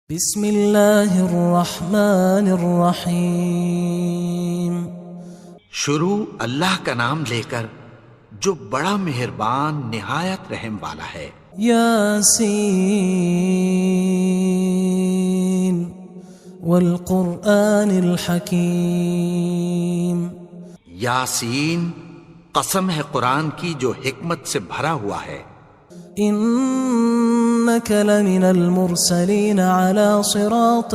بسم اللہ الرحمن الرحیم۔ شروع اللہ کا نام لے کر جو بڑا مہربان نہایت رحم والا ہے۔ یاسین والقرآن الحکیم۔ یاسین، قسم ہے قرآن کی جو حکمت سے بھرا ہوا ہے۔ انک لمن المرسلین علی صراط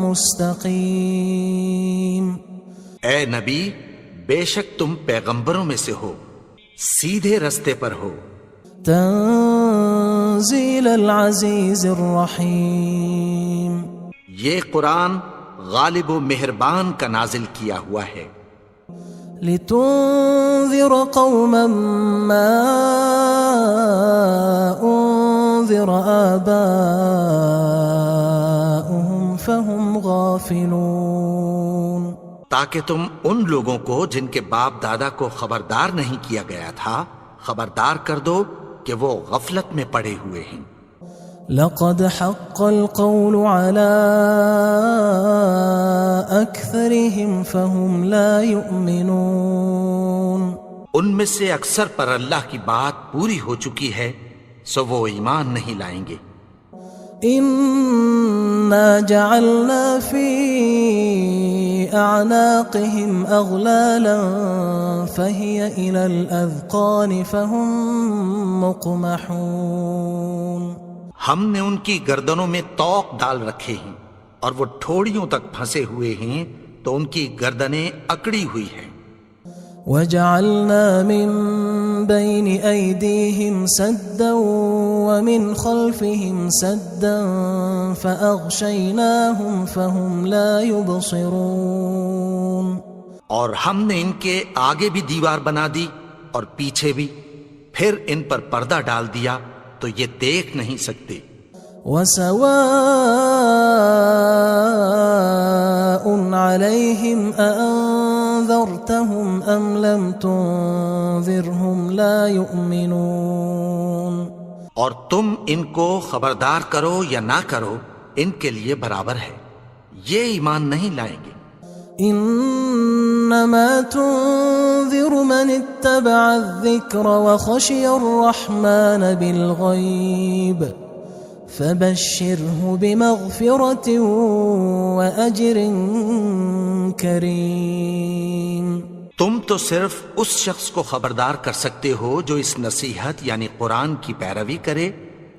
مستقیم۔ اے نبی، بے شک تم پیغمبروں میں سے ہو، سیدھے رستے پر ہو۔ تنزیل العزیز الرحیم۔ یہ قرآن غالب و مہربان کا نازل کیا ہوا ہے۔ لتنذر قوما ما انذر آباؤهم فهم غافلون۔ تاکہ تم ان لوگوں کو جن کے باپ دادا کو خبردار نہیں کیا گیا تھا خبردار کر دو کہ وہ غفلت میں پڑے ہوئے ہیں۔ لقد حق القول على أكثرهم فهم لا يؤمنون۔ ان میں سے اکثر پر اللہ کی بات پوری ہو چکی ہے سو وہ ایمان نہیں لائیں گے۔ إنا جعلنا في أعناقهم أغلالا فهي إلى الأذقان فهم مقمحون۔ ہم نے ان کی گردنوں میں طوق ڈال رکھے ہیں اور وہ ٹھوڑیوں تک پھنسے ہوئے ہیں تو ان کی گردنیں اکڑی ہوئی ہیں۔ وجعلنا من بين أيديهم سدا ومن خلفهم سدا فأغشيناهم فهم لا يبصرون۔ اور ہم نے ان کے آگے بھی دیوار بنا دی اور پیچھے بھی، پھر ان پر پردہ ڈال دیا تو یہ دیکھ نہیں سکتے۔ وسواء عليهم أأنذرتهم أم لم تنذرهم لا يؤمنون۔ اور تم ان کو خبردار کرو یا نہ کرو ان کے لیے برابر ہے، یہ ایمان نہیں لائیں گے۔ انما تنذر من اتبع الذکر وخشی الرحمن بالغیب فبشره بمغفرة وأجر کریم۔ تم تو صرف اس شخص کو خبردار کر سکتے ہو جو اس نصیحت یعنی قرآن کی پیروی کرے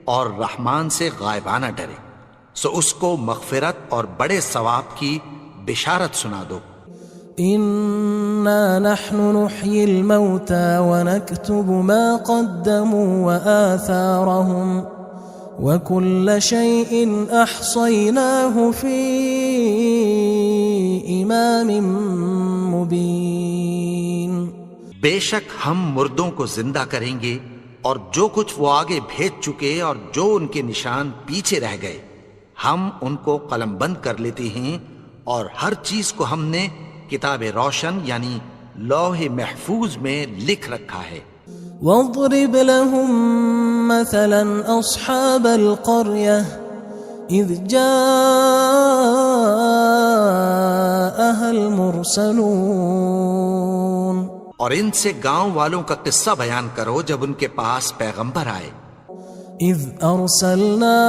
اور رحمان سے غائبانہ ڈرے، سو اس کو مغفرت اور بڑے ثواب کی بشارت سنا دو۔ انا نحن نحيي الموتى ونكتب ما قدموا وآثارهم وكل شيء احصيناه في امام مبين۔ بے شک ہم مردوں کو زندہ کریں گے اور جو کچھ وہ آگے بھیج چکے اور جو ان کے نشان پیچھے رہ گئے ہم ان کو قلم بند کر لیتے ہیں، اور ہر چیز کو ہم نے کتاب روشن یعنی لوح محفوظ میں لکھ رکھا ہے۔ واضرب لهم مثلا اصحاب القرية اذ جاءها المرسلون۔ اور ان سے گاؤں والوں کا قصہ بیان کرو جب ان کے پاس پیغمبر آئے۔ اذ ارسلنا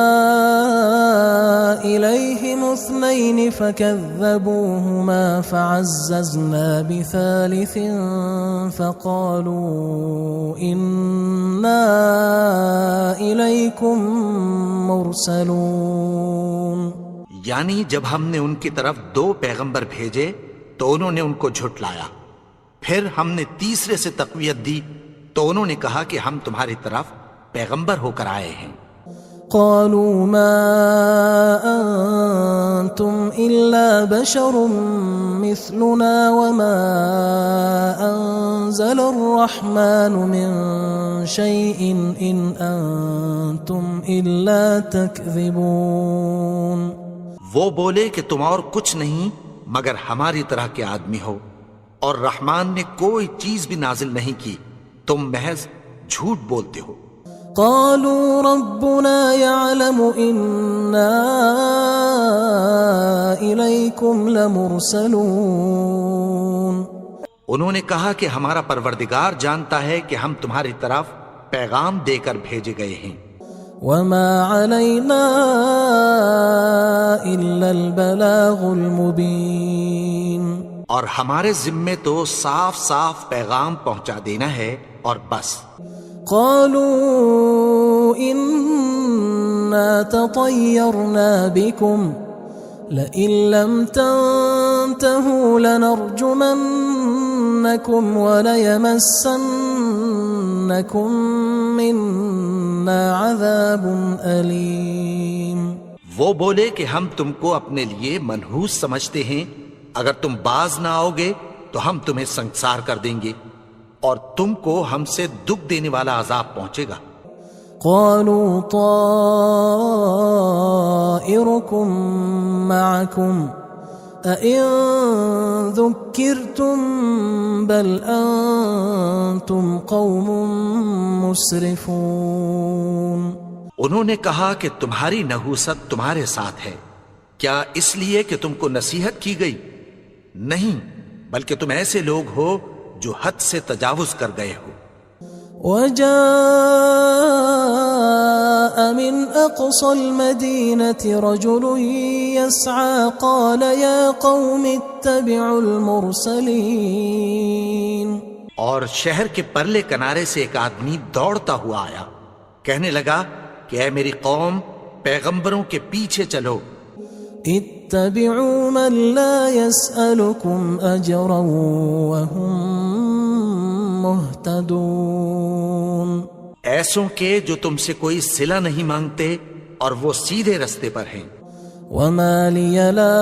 الیہم اثنین فکذبوہما فعززنا بثالث فقالوا انا الیکم مرسلون۔ یعنی جب ہم نے ان کی طرف 2 پیغمبر بھیجے تو انہوں نے ان کو جھٹلایا، پھر ہم نے تیسرے سے تقویت دی تو انہوں نے کہا کہ ہم تمہاری طرف پیغمبر ہو کر آئے ہیں۔ قالوا ما انتم الا بشر مثلنا وما انزل الرحمن من شيء ان انتم الا تكذبون۔ وہ بولے کہ تم اور کچھ نہیں مگر ہماری طرح کے آدمی ہو، اور رحمان نے کوئی چیز بھی نازل نہیں کی، تم محض جھوٹ بولتے ہو۔ قالوا ربنا يعلم إنا إليكم لمرسلون. انہوں نے کہا کہ ہمارا پروردگار جانتا ہے کہ ہم تمہاری طرف پیغام دے کر بھیجے گئے ہیں. وما علينا إلا البلاغ المبين. اور ہمارے ذمے تو صاف صاف پیغام پہنچا دینا ہے اور بس. قالوا إنا تطيرنا بكم لئن لم تنتهوا لنرجمنكم وليمسنكم منا عذاب أليم. وہ بولے کہ ہم تم کو اپنے لیے منحوس سمجھتے ہیں، اگر تم باز نہ آؤ گے تو ہم تمہیں سنسار کر دیں گے اور تم کو ہم سے دکھ دینے والا عذاب پہنچے گا. قالوا طائركم معكم أئن ذكرتم بل أنتم قوم مسرفون. انہوں نے کہا کہ تمہاری نحوست تمہارے ساتھ ہے، کیا اس لیے کہ تم کو نصیحت کی گئی؟ نہیں، بلکہ تم ایسے لوگ ہو جو حد سے تجاوز کر گئے ہو. وجاء من أقصى المدينة رجل يسعى قال يا قوم اتبعوا المرسلين. اور شہر کے پرلے کنارے سے ایک آدمی دوڑتا ہوا آیا، کہنے لگا کہ اے میری قوم، پیغمبروں کے پیچھے چلو. اتبعوا من لا يسألكم أجرا وهم مهتدون. ایسوں کے جو تم سے کوئی صلہ نہیں مانگتے اور وہ سیدھے رستے پر ہیں. وما لي لا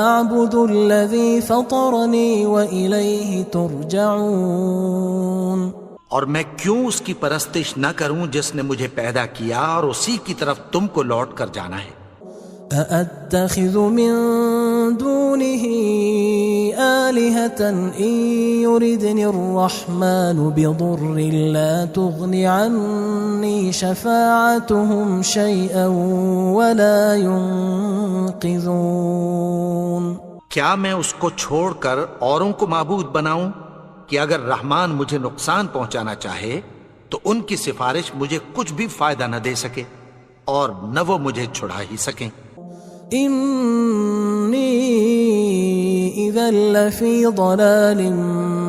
أعبد الذي فطرني وإليه ترجعون. اور میں کیوں اس کی پرستش نہ کروں جس نے مجھے پیدا کیا اور اسی کی طرف تم کو لوٹ کر جانا ہے. أأتخذ من دونه آلهة إن يردني الرحمن بضر لا تغن عني شفاعتهم شيئا ولا ينقذون. کیا میں اس کو چھوڑ کر اوروں کو معبود بناؤں کہ اگر رحمان مجھے نقصان پہنچانا چاہے تو ان کی سفارش مجھے کچھ بھی فائدہ نہ دے سکے اور نہ وہ مجھے چھڑا ہی سکیں. انی اذا لفی ضلال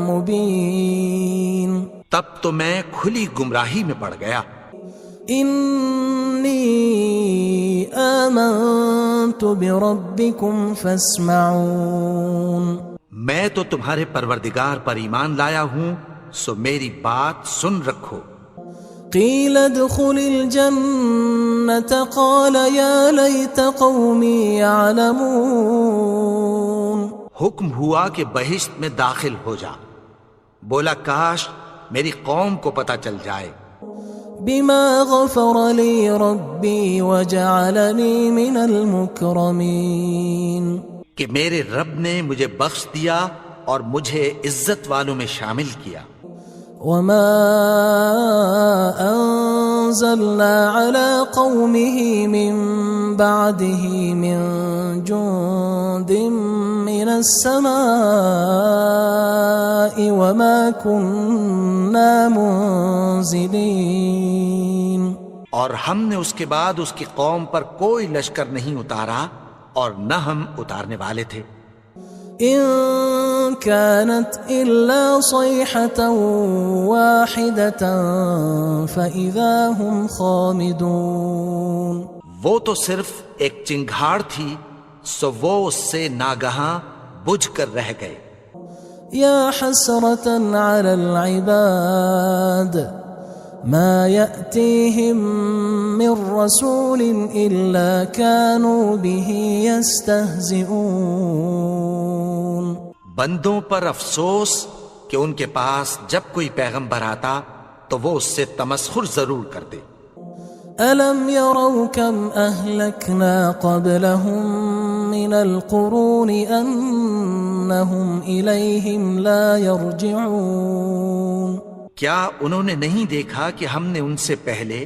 مبین. تب تو میں کھلی گمراہی میں پڑ گیا. انی آمنت بربکم فاسمعون. میں تو تمہارے پروردگار پر ایمان لایا ہوں، سو میری بات سن رکھو. قیل ادخل الجنة قال یا لیت قومی یعلمون. حکم ہوا کہ بہشت میں داخل ہو جا. بولا کاش میری قوم کو پتہ چل جائے. بما غفر لی ربی وجعلنی من المکرمین. کہ میرے رب نے مجھے بخش دیا اور مجھے عزت والوں میں شامل کیا. وما انزلنا على قومه من بعده من جند من السماء وما كنا منزلين. اور ہم نے اس کے بعد اس کی قوم پر کوئی لشکر نہیں اتارا اور نہ ہم اتارنے والے تھے. إن كانت إلا صيحة واحدة فإذا هم خامدون. وہ تو صرف ایک چنگھاڑ تھی، سو وہ اس سے ناگہاں بجھ کر رہ گئے. يا حسرة على العباد ما يأتيهم من رسول إلا كانوا به يستهزئون. بندوں پر افسوس کہ ان کے پاس جب کوئی پیغمبر آتا تو وہ اس سے تمسخر ضرور کرتے. ألم يروا كم أهلكنا قبلهم من القرون أنهم إليهم لا يرجعون. کیا انہوں نے نہیں دیکھا کہ ہم نے ان سے پہلے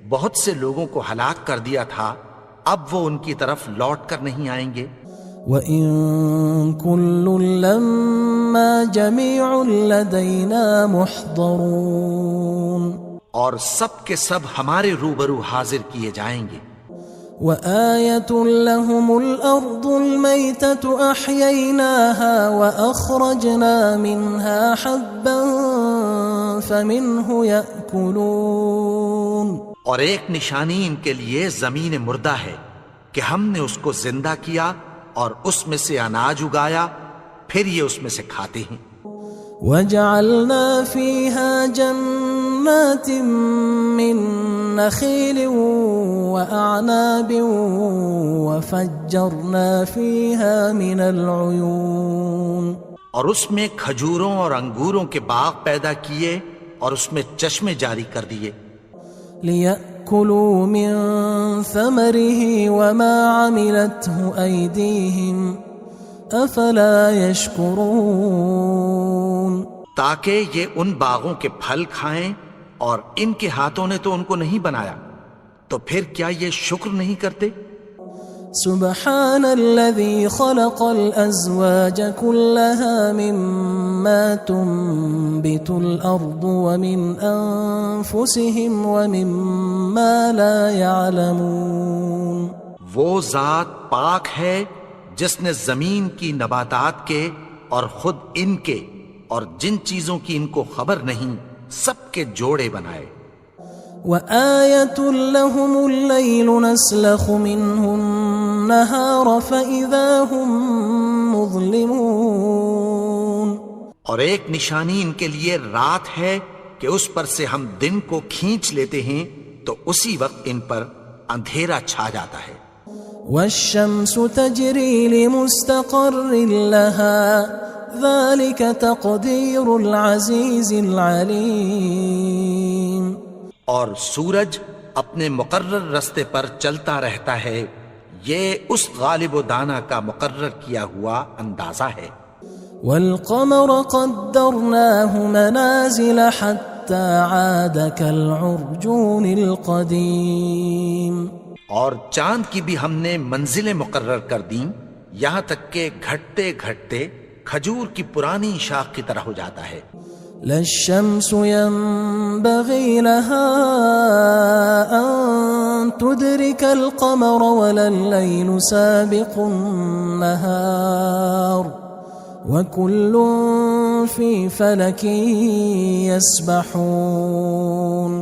بہت سے لوگوں کو ہلاک کر دیا تھا، اب وہ ان کی طرف لوٹ کر نہیں آئیں گے؟ وَإِن كُلٌّ لَمَّا جَمِيعٌ لَدَيْنَا مُحْضَرُونَ، اور سب کے سب ہمارے روبرو حاضر کیے جائیں گے۔ وَآيَةٌ لَهُمُ الْأَرْضُ الْمَيْتَةُ أَحْيَيْنَاهَا وَأَخْرَجْنَا مِنْهَا حَبًّا فَمِنْهُ يَأْكُلُونَ، اور ایک نشانی ان کے لیے زمین مردہ ہے کہ ہم نے اس کو زندہ کیا اور اس میں سے اناج اگایا، پھر یہ اس میں سے کھاتے ہیں۔ وَجَعَلْنَا فِيهَا جَنَّاتٍ مِّن نَخِيلٍ وَأَعْنَابٍ وَفَجَّرْنَا فِيهَا مِنَ الْعُيُونِ، اور اس میں کھجوروں اور انگوروں کے باغ پیدا کیے اور اس میں چشمے جاری کر دیے، لِيَأْكُلُوا مِن ثَمَرِهِ وَمَا عَمِلَتْهُ أَيْدِيهِمْ أَفَلَا يَشْكُرُونَ، تاکہ یہ ان باغوں کے پھل کھائیں، اور ان کے ہاتھوں نے تو ان کو نہیں بنایا، تو پھر کیا یہ شکر نہیں کرتے؟ سبحان الذي خلق الأزواج كلها مما تنبت الأرض ومن أنفسهم ومما لا يعلمون، وہ ذات پاک ہے جس نے زمین کی نباتات کے اور خود ان کے اور جن چیزوں کی ان کو خبر نہیں سب کے جوڑے بنائے۔ وآية لهم الليل نسلخ منه النهار فإذا هم مظلمون، اور ایک نشانی ان کے لیے رات ہے کہ اس پر سے ہم دن کو کھینچ لیتے ہیں تو اسی وقت ان پر اندھیرا چھا جاتا ہے۔ والشمس تجري لمستقر لها ذلك تقدير العزيز العليم، اور سورج اپنے مقرر رستے پر چلتا رہتا ہے، یہ اس غالب و دانا کا مقرر کیا ہوا اندازہ ہے۔ والقمر قدرناه منازل حتى عاد كالعرجون القديم، اور چاند کی بھی ہم نے منزلیں مقرر کر دیں، یہاں تک کہ گھٹتے گھٹتے کھجور کی پرانی شاخ کی طرح ہو جاتا ہے۔ لا الشمس ينبغي لها أن تدرك القمر ولا الليل سابق النهار وكل في فلك يسبحون،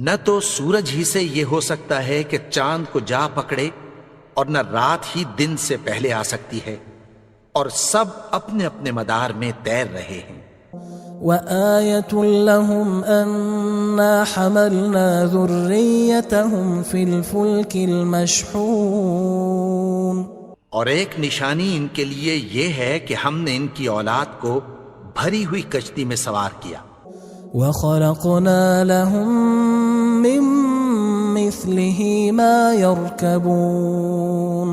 نہ تو سورج ہی سے یہ ہو سکتا ہے کہ چاند کو جا پکڑے، اور نہ رات ہی دن سے پہلے آ سکتی ہے، اور سب اپنے اپنے مدار میں تیر رہے ہیں۔ وآية لهم أنا حملنا ذريتهم في الفلك المشحون، اور ایک نشانی ان کے لیے یہ ہے کہ ہم نے ان کی اولاد کو بھری ہوئی کشتی میں سوار کیا۔ وخلقنا لهم من مثله ما يركبون،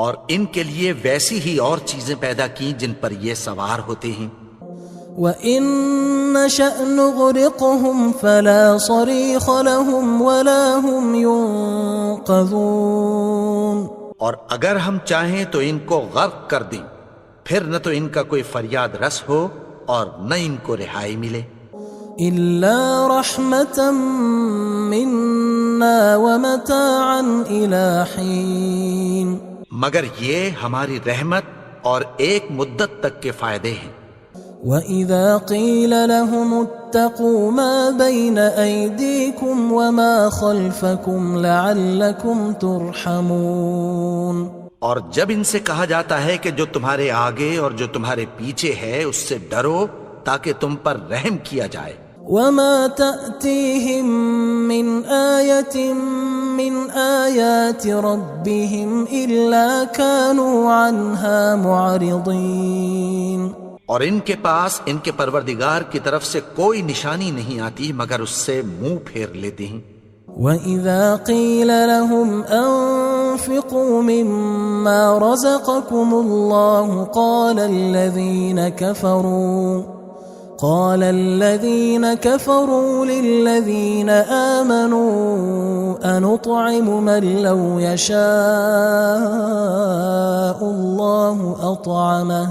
اور ان کے لیے ویسی ہی اور چیزیں پیدا کی جن پر یہ سوار ہوتے ہیں۔ وَإِن نَّشَأْ نُغْرِقْهُمْ فَلَا صَرِيخَ لَهُمْ وَلَا هُمْ يُنقَذُونَ، اور اگر ہم چاہیں تو ان کو غرق کر دیں، پھر نہ تو ان کا کوئی فریاد رس ہو اور نہ ان کو رہائی ملے۔ إِلَّا رَحْمَةً مِنَّا وَمَتَاعًا إِلَى حِينٍ، مگر یہ ہماری رحمت اور ایک مدت تک کے فائدے ہیں۔ وَإِذَا قِيلَ لَهُمُ اتَّقُوا مَا بَيْنَ أَيْدِيكُمْ وَمَا خَلْفَكُمْ لَعَلَّكُمْ تُرْحَمُونَ، اور جب ان سے کہا جاتا ہے کہ جو تمہارے آگے اور جو تمہارے پیچھے ہے اس سے ڈرو تاکہ تم پر رحم کیا جائے۔ وَمَا تَأْتِيهِم مِّنْ آيَةٍ مِّنْ آيَاتِ رَبِّهِمْ إِلَّا كَانُوا عَنْهَا مُعْرِضِينَ، اور ان کے پاس ان کے پروردگار کی طرف سے کوئی نشانی نہیں آتی مگر اس سے منہ پھیر لیتے ہیں۔ وَإِذَا قِيلَ لَهُمْ أَنفِقُوا مِمَّا رَزَقَكُمُ اللَّهُ قال الذين كفروا للذين آمنوا أنطعم من لو يشاء الله أطعمه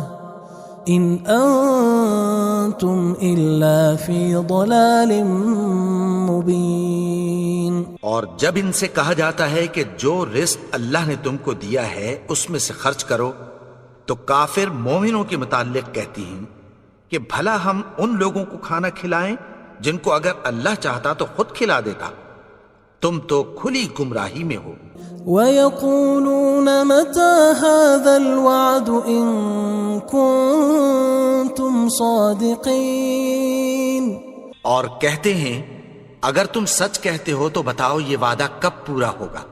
إن أنتم إلا في ضلال مبين. اور جب ان سے کہا جاتا ہے کہ جو رزق اللہ نے تم کو دیا ہے اس میں سے خرچ کرو، تو کافر مومنوں کے متعلق کہتی ہیں کہ بھلا ہم ان لوگوں کو کھانا کھلائیں جن کو اگر اللہ چاہتا تو خود کھلا دیتا. تم تو کھلی گمراہی میں ہو. وَيَقُولُونَ مَتَى هَذَا الْوَعْدُ إِن كُنتُمْ صَادِقِينَ. اور کہتے ہیں اگر تم سچ کہتے ہو تو بتاؤ یہ وعدہ کب پورا ہوگا.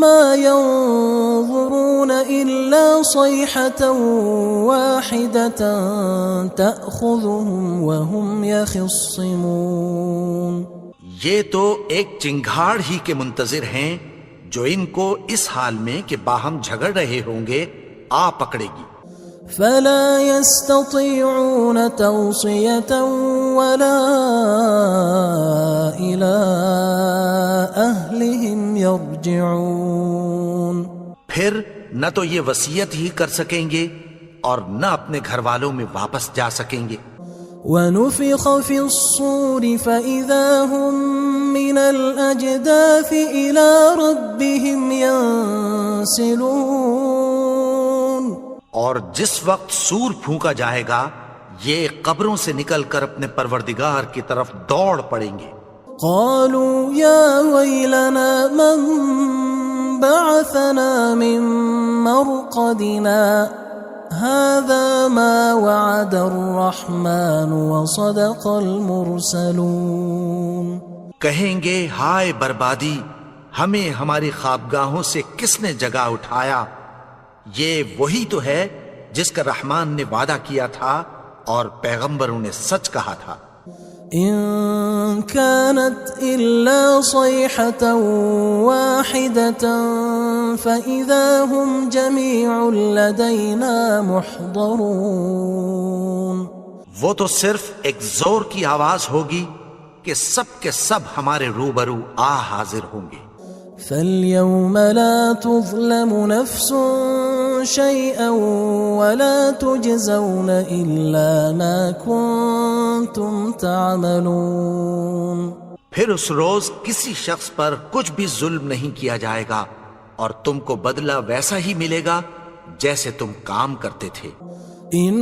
ما ينظرون إلا صيحة واحدة تأخذهم وهم يخصمون. یہ تو ایک چنگھاڑ ہی کے منتظر ہیں جو ان کو اس حال میں کہ باہم جھگڑ رہے ہوں گے آ پکڑے گی. فلا يستطيعون توصية ولا إلى أهلهم يرجعون. پھر نہ تو یہ وصیت ہی کر سکیں گے اور نہ اپنے گھر والوں میں واپس جا سکیں گے. ونفخ في الصور فإذا هم من الأجداث إلى ربهم ينسلون. اور جس وقت سور پھونکا جائے گا یہ قبروں سے نکل کر اپنے پروردگار کی طرف دوڑ پڑیں گے. قالوا يا ويلنا من بعثنا من مرقدنا هذا ما وعد الرحمن وصدق المرسلون. کہیں گے ہائے بربادی، ہمیں ہماری خوابگاہوں سے کس نے جگا اٹھایا. یہ وہی تو ہے جس کا رحمان نے وعدہ کیا تھا اور پیغمبروں نے سچ کہا تھا. إن كانت إلا صيحة واحدة فإذا هم جميع لدينا محضرون. وہ تو صرف ایک زور کی آواز ہوگی کہ سب کے سب ہمارے روبرو آ حاضر ہوں گے. فاليوم لا تظلم نفس شيئا ولا تجزون إلا ما كنتم تعملون. پھر اس روز کسی شخص پر کچھ بھی ظلم نہیں کیا جائے گا اور تم کو بدلہ ویسا ہی ملے گا جیسے تم کام کرتے تھے. ان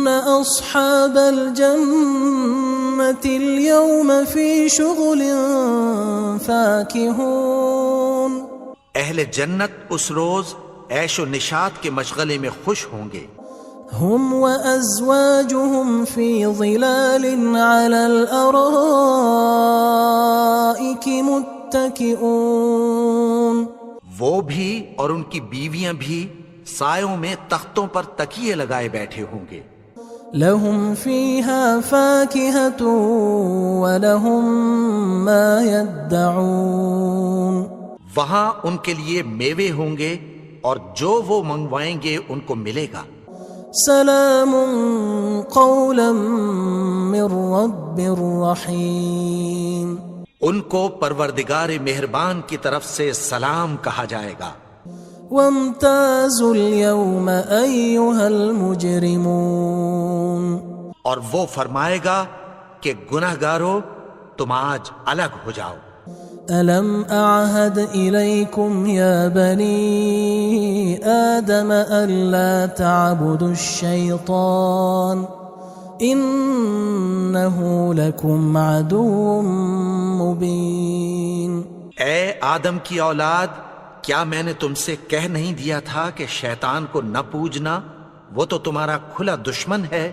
اصحاب الجنة اليوم في شغل فاكهون. اہل جنت اس روز عیش و نشاط کے مشغلے میں خوش ہوں گے. هم وأزواجهم في ظلال على الأرائك متكئون. وہ بھی اور ان کی بیویاں بھی سایوں میں تختوں پر تکیے لگائے بیٹھے ہوں گے. لهم فيها فاكهة ولهم ما يدعون. وہاں ان کے لیے میوے ہوں گے اور جو وہ منگوائیں گے ان کو ملے گا. سلام قولا من رب رحیم. ان کو پروردگار مہربان کی طرف سے سلام کہا جائے گا. وامتازوا اليوم أيها المجرمون. اور وہ فرمائے گا کہ گناہگارو تم آج الگ ہو جاؤ. ألم أعهد إليكم يا بني آدم ألا تعبدوا الشيطان إنه لكم عدو مبين. اے آدم کی اولاد، کیا میں نے تم سے کہہ نہیں دیا تھا کہ شیطان کو نہ پوجنا، وہ تو تمہارا کھلا دشمن ہے.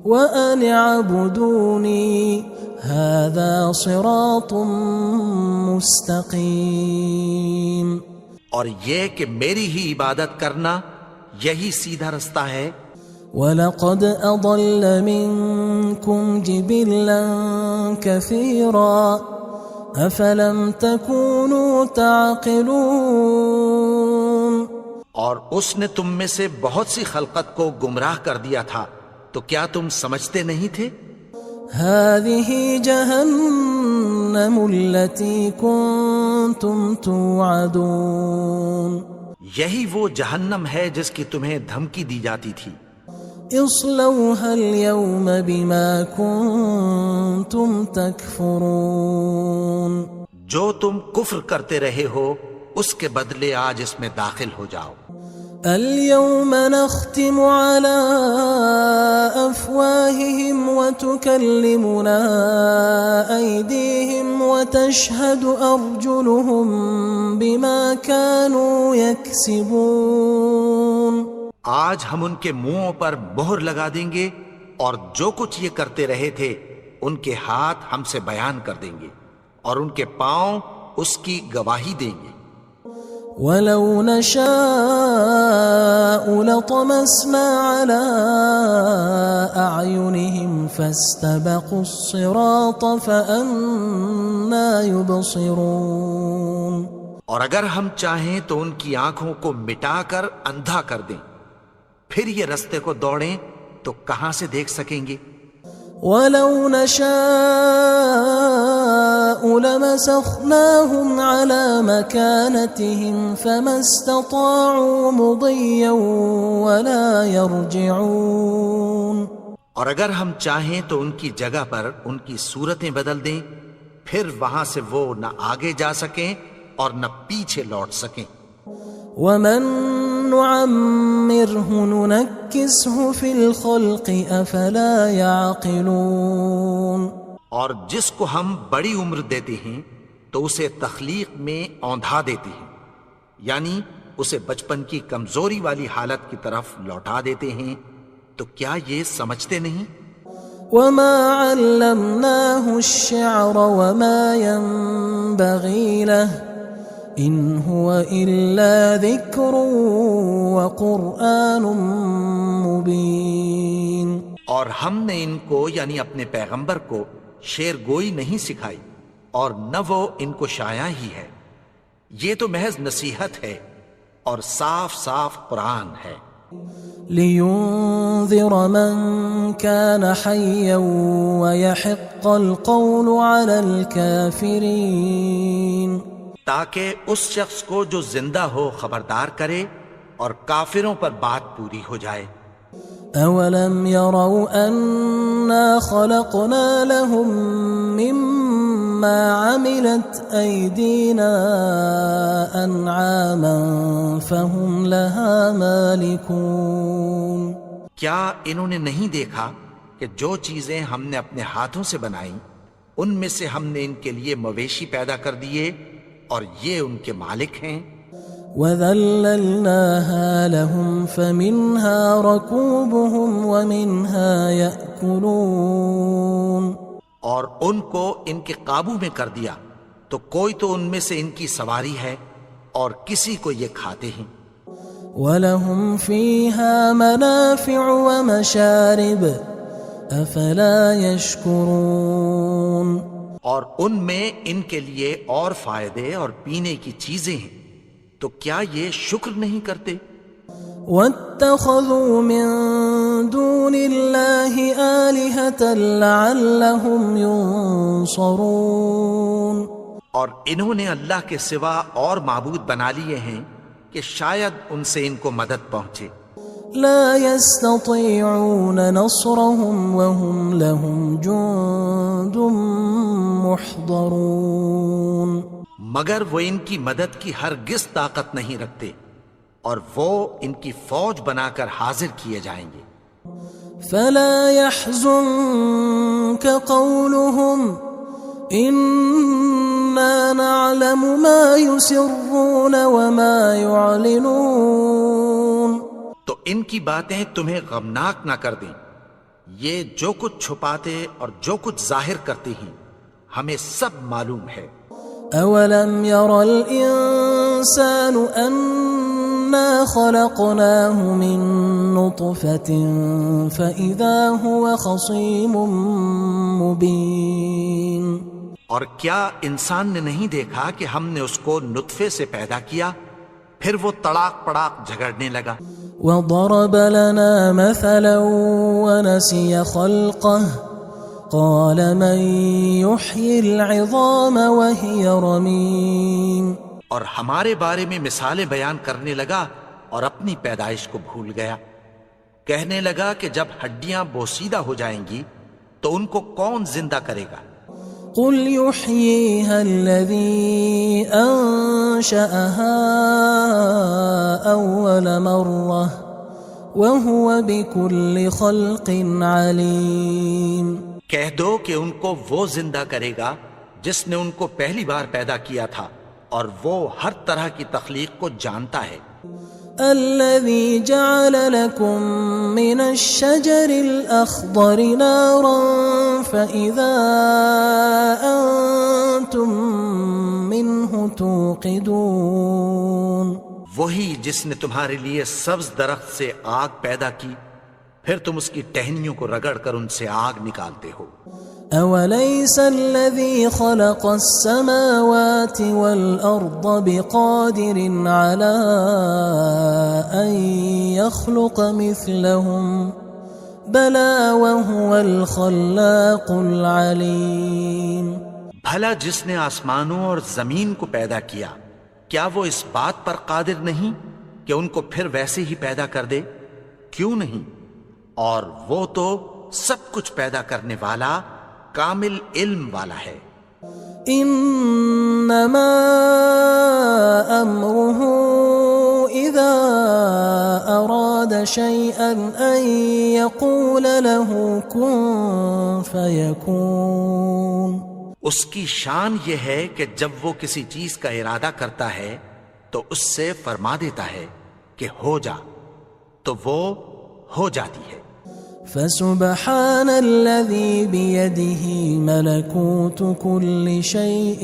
وَأَنِ اعْبُدُونِي هَذَا صِرَاطٌ مُسْتَقِيمٌ. اور یہ کہ میری ہی عبادت کرنا یہی سیدھا رستہ ہے. وَلَقَدْ أَضَلَّ مِنْكُمْ جِبِلًّا كَثِيرًا أَفَلَمْ تَكُونُوا تَعْقِلُونَ. اور اس نے تم میں سے بہت سی خلقت کو گمراہ کر دیا تھا، تو کیا تم سمجھتے نہیں تھے؟ هذه جهنم التي كنتم توعدون یہی وہ جہنم ہے جس کی تمہیں دھمکی دی جاتی تھی۔ اصلوها اليوم بما كنتم تكفرون جو تم کفر کرتے رہے ہو اس کے بدلے آج اس میں داخل ہو جاؤ۔ اليوم نختم على أفواههم وتكلمنا أيديهم وتشهد أرجلهم بما كانوا يكسبون آج ہم ان کے منہوں پر مہر لگا دیں گے اور جو کچھ یہ کرتے رہے تھے ان کے ہاتھ ہم سے بیان کر دیں گے اور ان کے پاؤں اس کی گواہی دیں گے۔ وَلَوْ نَشَاءُ لَطَمَسْنَا عَلَىٰ أَعْيُنِهِمْ فَاسْتَبَقُوا الصِّرَاطَ فَأَنَّىٰ يُبْصِرُونَ اور اگر ہم چاہیں تو ان کی آنکھوں کو مٹا کر اندھا کر دیں، پھر یہ رستے کو دوڑیں تو کہاں سے دیکھ سکیں گے؟ وَلَوْ نَشَاءُ لَمَسَخْنَاهُمْ عَلَىٰ مَكَانَتِهِمْ فَمَا اسْتَطَاعُوا مُضِيًّا وَلَا يَرْجِعُونَ اور اگر ہم چاہیں تو ان کی جگہ پر ان کی صورتیں بدل دیں، پھر وہاں سے وہ نہ آگے جا سکیں اور نہ پیچھے لوٹ سکیں۔ وَمَن نُعَمِّرْهُ نُنَكِّسْهُ فِي الْخَلْقِ أَفَلَا يَعْقِلُونَ اور جس کو ہم بڑی عمر دیتے ہیں تو اسے تخلیق میں اوندھا دیتے ہیں، یعنی اسے بچپن کی کمزوری والی حالت کی طرف لوٹا دیتے ہیں، تو کیا یہ سمجھتے نہیں؟ وَمَا عَلَّمْنَاهُ الشِّعْرَ وَمَا يَنبَغِي لَهُ إِنْ هُوَ إِلَّا ذِكْرٌ وَقُرْآنٌ مُبِينٌ اور ہم نے ان کو یعنی اپنے پیغمبر کو شعر گوئی نہیں سکھائی اور نہ وہ ان کو شایع ہی ہے، یہ تو محض نصیحت ہے اور صاف صاف قرآن ہے۔ لِيُنذِرَ مَن كَانَ حَيًّا وَيَحِقَّ الْقَوْلُ عَلَى الْكَافِرِينَ تاکہ اس شخص کو جو زندہ ہو خبردار کرے اور کافروں پر بات پوری ہو جائے۔ أَوَلَمْ يَرَوْا أَنَّا خَلَقْنَا لَهُم مِّمَّا عَمِلَتْ أَيْدِينَا أَنْعَامًا فَهُمْ لَهَا مَالِكُونَ کیا انہوں نے نہیں دیکھا کہ جو چیزیں ہم نے اپنے ہاتھوں سے بنائیں ان میں سے ہم نے ان کے لیے مویشی پیدا کر دیے اور یہ ان کے مالک ہیں۔ وَذَلَّلْنَاهَا لَهُمْ فَمِنْهَا رَكُوبُهُمْ وَمِنْهَا يَأْكُلُونَ اور ان کو ان کے قابو میں کر دیا تو کوئی تو ان میں سے ان کی سواری ہے اور کسی کو یہ کھاتے ہیں۔ وَلَهُمْ فِيهَا مَنَافِعُ وَمَشَارِبُ أَفَلَا يَشْكُرُونَ اور ان میں ان کے لیے اور فائدے اور پینے کی چیزیں ہیں، تو کیا یہ شکر نہیں کرتے؟ وَاتَّخَذُوا مِن دُونِ اللَّهِ آلِهَةً لَعَلَّهُمْ يُنصَرُونَ اور انہوں نے اللہ کے سوا اور معبود بنا لیے ہیں کہ شاید ان سے ان کو مدد پہنچے۔ لا يستطيعون نصرهم وهم لهم جند محضرون مگر وہ ان کی مدد کی ہرگز طاقت نہیں رکھتے اور وہ ان کی فوج بنا کر حاضر کیے جائیں گے۔ فلا يحزنك قولهم إنا نعلم ما يسرون وما يعلنون تو ان کی باتیں تمہیں غمناک نہ کر دیں، یہ جو کچھ چھپاتے اور جو کچھ ظاہر کرتے ہیں ہمیں سب معلوم ہے۔ أولم ير الإنسان أنا خلقناه من نطفة فإذا هو خصيم مبين اور کیا انسان نے نہیں دیکھا کہ ہم نے اس کو نطفے سے پیدا کیا، پھر وہ تڑاک پڑاک جھگڑنے لگا۔ وضرب لنا مثلا ونسي خلقه قال من يحيي العظام وهي رميم. اور ہمارے بارے میں مثالیں بیان کرنے لگا اور اپنی پیدائش کو بھول گیا. کہنے لگا کہ جب ہڈیاں بوسیدہ ہو جائیں گی تو ان کو کون زندہ کرے گا؟ قل يحييها الذي أنشأها أول مرة وهو بكل خلق عليم. کہہ دو کہ ان کو وہ زندہ کرے گا جس نے ان کو پہلی بار پیدا کیا تھا اور وہ ہر طرح کی تخلیق کو جانتا ہے. الذي جعل لكم من الشجر الأخضر نارا فإذا أنتم منه توقدون. وہی جس نے تمہارے لیے سبز درخت سے آگ پیدا کی پھر تم اس کی ٹہنیوں کو رگڑ کر ان سے آگ نکالتے ہو. أوليس الذي خلق السماوات والأرض بقادر على أن يخلق مثلهم بلى وهو الخلاق العليم. بھلا جس نے آسمانوں اور زمین کو پیدا کیا کیا وہ اس بات پر قادر نہیں کہ ان کو پھر ویسے ہی پیدا کر دے؟ کیوں نہیں؟ اور وہ تو سب کچھ پیدا کرنے والا کامل علم والا ہے. انما امره اذا اراد شيئا ان يقول له كن فيكون. اس کی شان یہ ہے کہ جب وہ کسی چیز کا ارادہ کرتا ہے تو اس سے فرما دیتا ہے کہ ہو جا تو وہ ہو جاتی ہے. فسبحان الذي بيده ملكوت كل شيء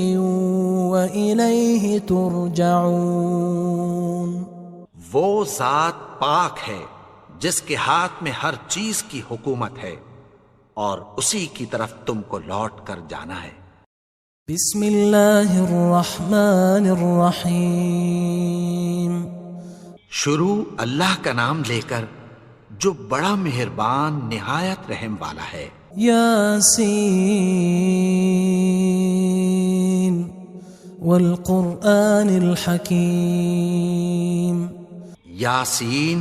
وإليه ترجعون. وہ ذات پاک ہے جس کے ہاتھ میں ہر چیز کی حکومت ہے اور اسی کی طرف تم کو لوٹ کر جانا ہے. بسم اللہ الرحمن الرحیم. شروع اللہ کا نام لے کر جو بڑا مہربان نہایت رحم والا ہے. یاسین والقرآن الحکیم. یاسین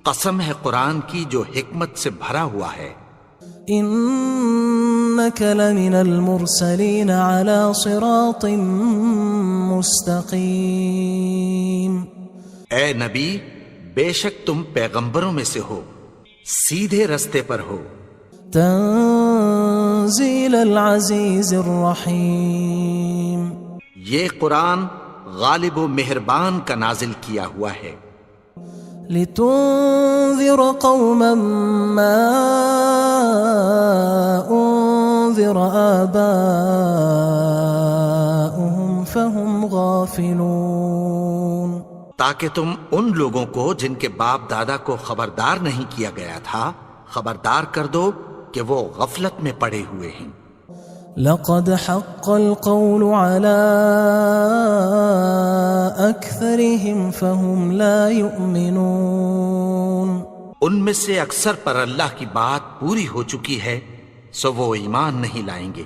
قسم ہے قرآن کی جو حکمت سے بھرا ہوا ہے. انک لمن المرسلین علی صراط مستقیم. اے نبی بے شک تم پیغمبروں میں سے ہو سیدھے رستے پر ہو. تنزیل العزیز الرحیم. یہ قرآن غالب و مہربان کا نازل کیا ہوا ہے. لتنذر قوما ما انذر آباؤهم فهم غافلون. تاکہ تم ان لوگوں کو جن کے باپ دادا کو خبردار نہیں کیا گیا تھا خبردار کر دو کہ وہ غفلت میں پڑے ہوئے ہیں. لقد حق القول على أكثرهم فهم لا يؤمنون. ان میں سے اکثر پر اللہ کی بات پوری ہو چکی ہے سو وہ ایمان نہیں لائیں گے.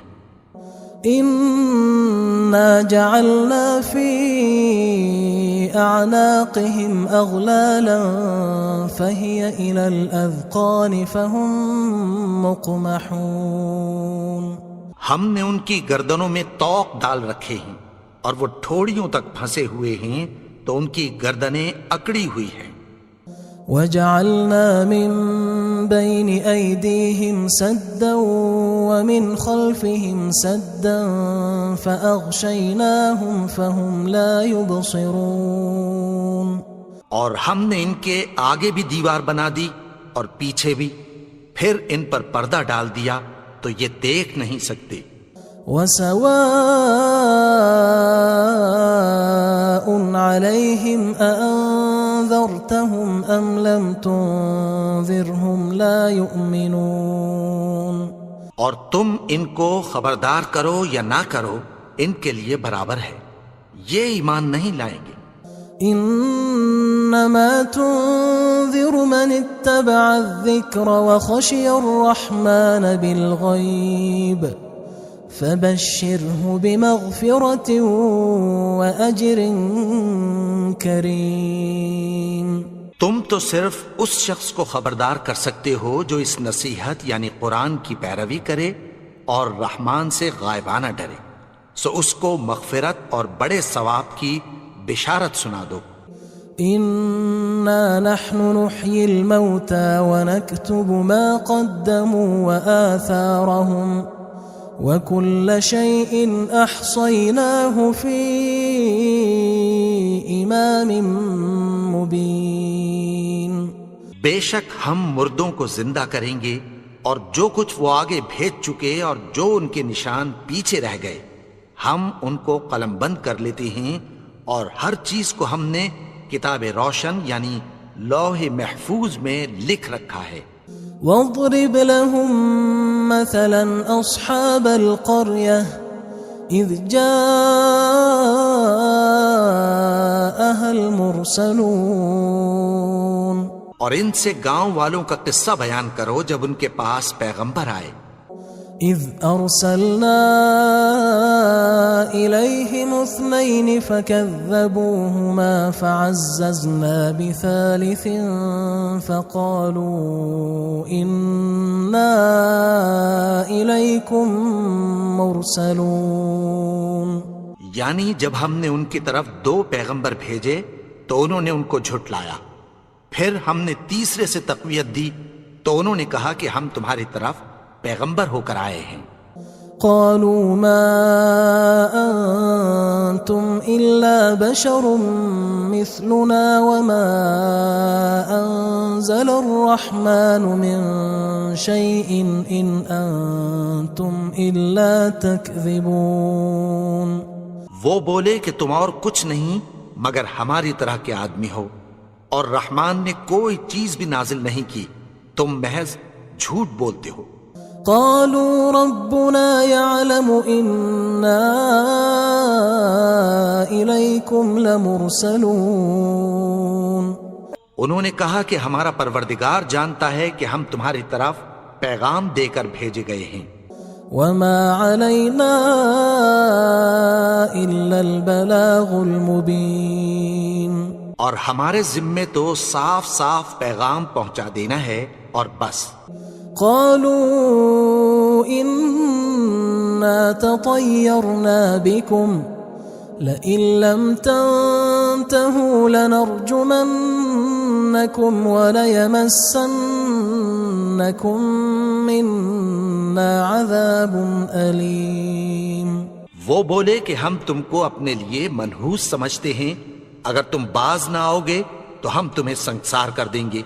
إنا جعلنا في أعناقهم أغلالا فهي إلى الأذقان فهم مقمحون. ہم نے ان کی گردنوں میں طوق ڈال رکھے ہیں اور وہ ٹھوڑیوں تک پھنسے ہوئے ہیں تو ان کی گردنیں اکڑی ہوئی ہیں. وجعلنا من بين أيديهم سدا ومن خلفهم سدا فأغشيناهم فهم لا يبصرون. اور ہم نے ان کے آگے بھی دیوار بنا دی اور پیچھے بھی پھر ان پر پردہ ڈال دیا تو یہ دیکھ نہیں سکتے. وسواء عليهم أأنذرتهم أم لم تنذرهم لا يؤمنون. اور تم ان کو خبردار کرو یا نہ کرو ان کے لیے برابر ہے یہ ایمان نہیں لائیں گے. إنا إنما تنذر من اتبع الذكر وخشي الرحمن بالغيب فبشره بمغفرة وأجر كريم۔ تم تو صرف اس شخص کو خبردار کر سکتے ہو جو اس نصیحت یعنی قرآن کی پیروی کرے اور رحمان سے غائبانہ ڈرے، سو اس کو مغفرت اور بڑے ثواب کی بشارت سنا دو۔ إنا نحن نحيي الموتى ونكتب ما قدموا وآثارهم وكل شيء أحصيناه في إمام مبين۔ بے شک ہم مردوں کو زندہ کریں گے اور جو کچھ وہ آگے بھیج چکے اور جو ان کے نشان پیچھے رہ گئے ہم ان کو قلم بند کر لیتے ہیں، اور ہر چیز کو ہم نے کتاب روشن یعنی لوح محفوظ میں لکھ رکھا ہے۔ واضرب لهم مثلا أصحاب القرية إذ جاءها المرسلون، اور ان سے گاؤں والوں کا قصہ بیان کرو جب ان کے پاس پیغمبر آئے۔ إذ أرسلنا إليهم 2 فكذبوهما فعززنا بثالث فقالوا إنا إليكم مرسلون۔ یعنی جب ہم نے ان کی طرف 2 پیغمبر بھیجے تو انہوں نے ان کو جھٹلایا، پھر ہم نے تیسرے سے تقویت دی تو انہوں نے کہا کہ ہم تمہاری طرف پیغمبر ہو کر آئے ہیں۔ قالوا ما أنتم إلا بشر مثلنا وما أنزل الرحمن من شيء إن أنتم إلا تكذبون۔ وہ بولے کہ تم اور کچھ نہیں مگر ہماری طرح کے آدمی ہو، اور رحمان نے کوئی چیز بھی نازل نہیں کی، تم محض جھوٹ بولتے ہو۔ قالوا ربنا يعلم إنا إليكم لمرسلون۔ انہوں نے کہا کہ ہمارا پروردگار جانتا ہے کہ ہم تمہاری طرف پیغام دے کر بھیجے گئے ہیں۔ وما علينا إلا البلاغ المبين۔ اور ہمارے ذمے تو صاف صاف پیغام پہنچا دینا ہے اور بس۔ قالوا إنا تطيرنا بكم لئن لم تنتهوا لنرجمنكم وليمسنكم منا عذاب أليم۔ وہ بولے کہ ہم تم کو اپنے لیے منحوس سمجھتے ہیں، اگر تم باز نہ آؤ گے تو ہم تمہیں سنگسار کر دیں گے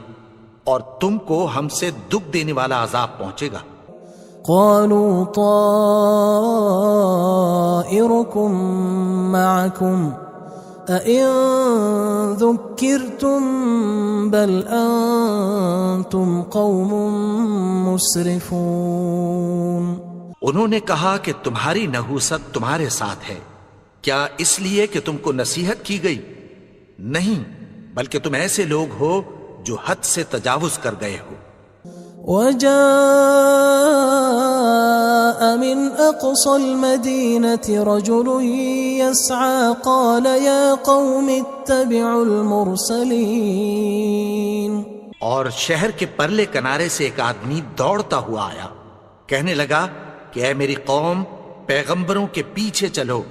اور تم کو ہم سے دکھ دینے والا عذاب پہنچے گا۔ قالوا طائركم معكم أئن ذكرتم بل أنتم قوم مسرفون۔ انہوں نے کہا کہ تمہاری نحوست تمہارے ساتھ ہے، کیا اس لیے کہ تم کو نصیحت کی گئی؟ نہیں، بلکہ تم ایسے لوگ ہو جو حد سے تجاوز کر گئے ہو۔ وجاء من أقصى المدينة رجل يسعى قال يا قوم اتبعوا المرسلين۔ اور شہر کے پرلے کنارے سے ایک آدمی دوڑتا ہوا آیا، کہنے لگا کہ اے میری قوم، پیغمبروں کے پیچھے چلو۔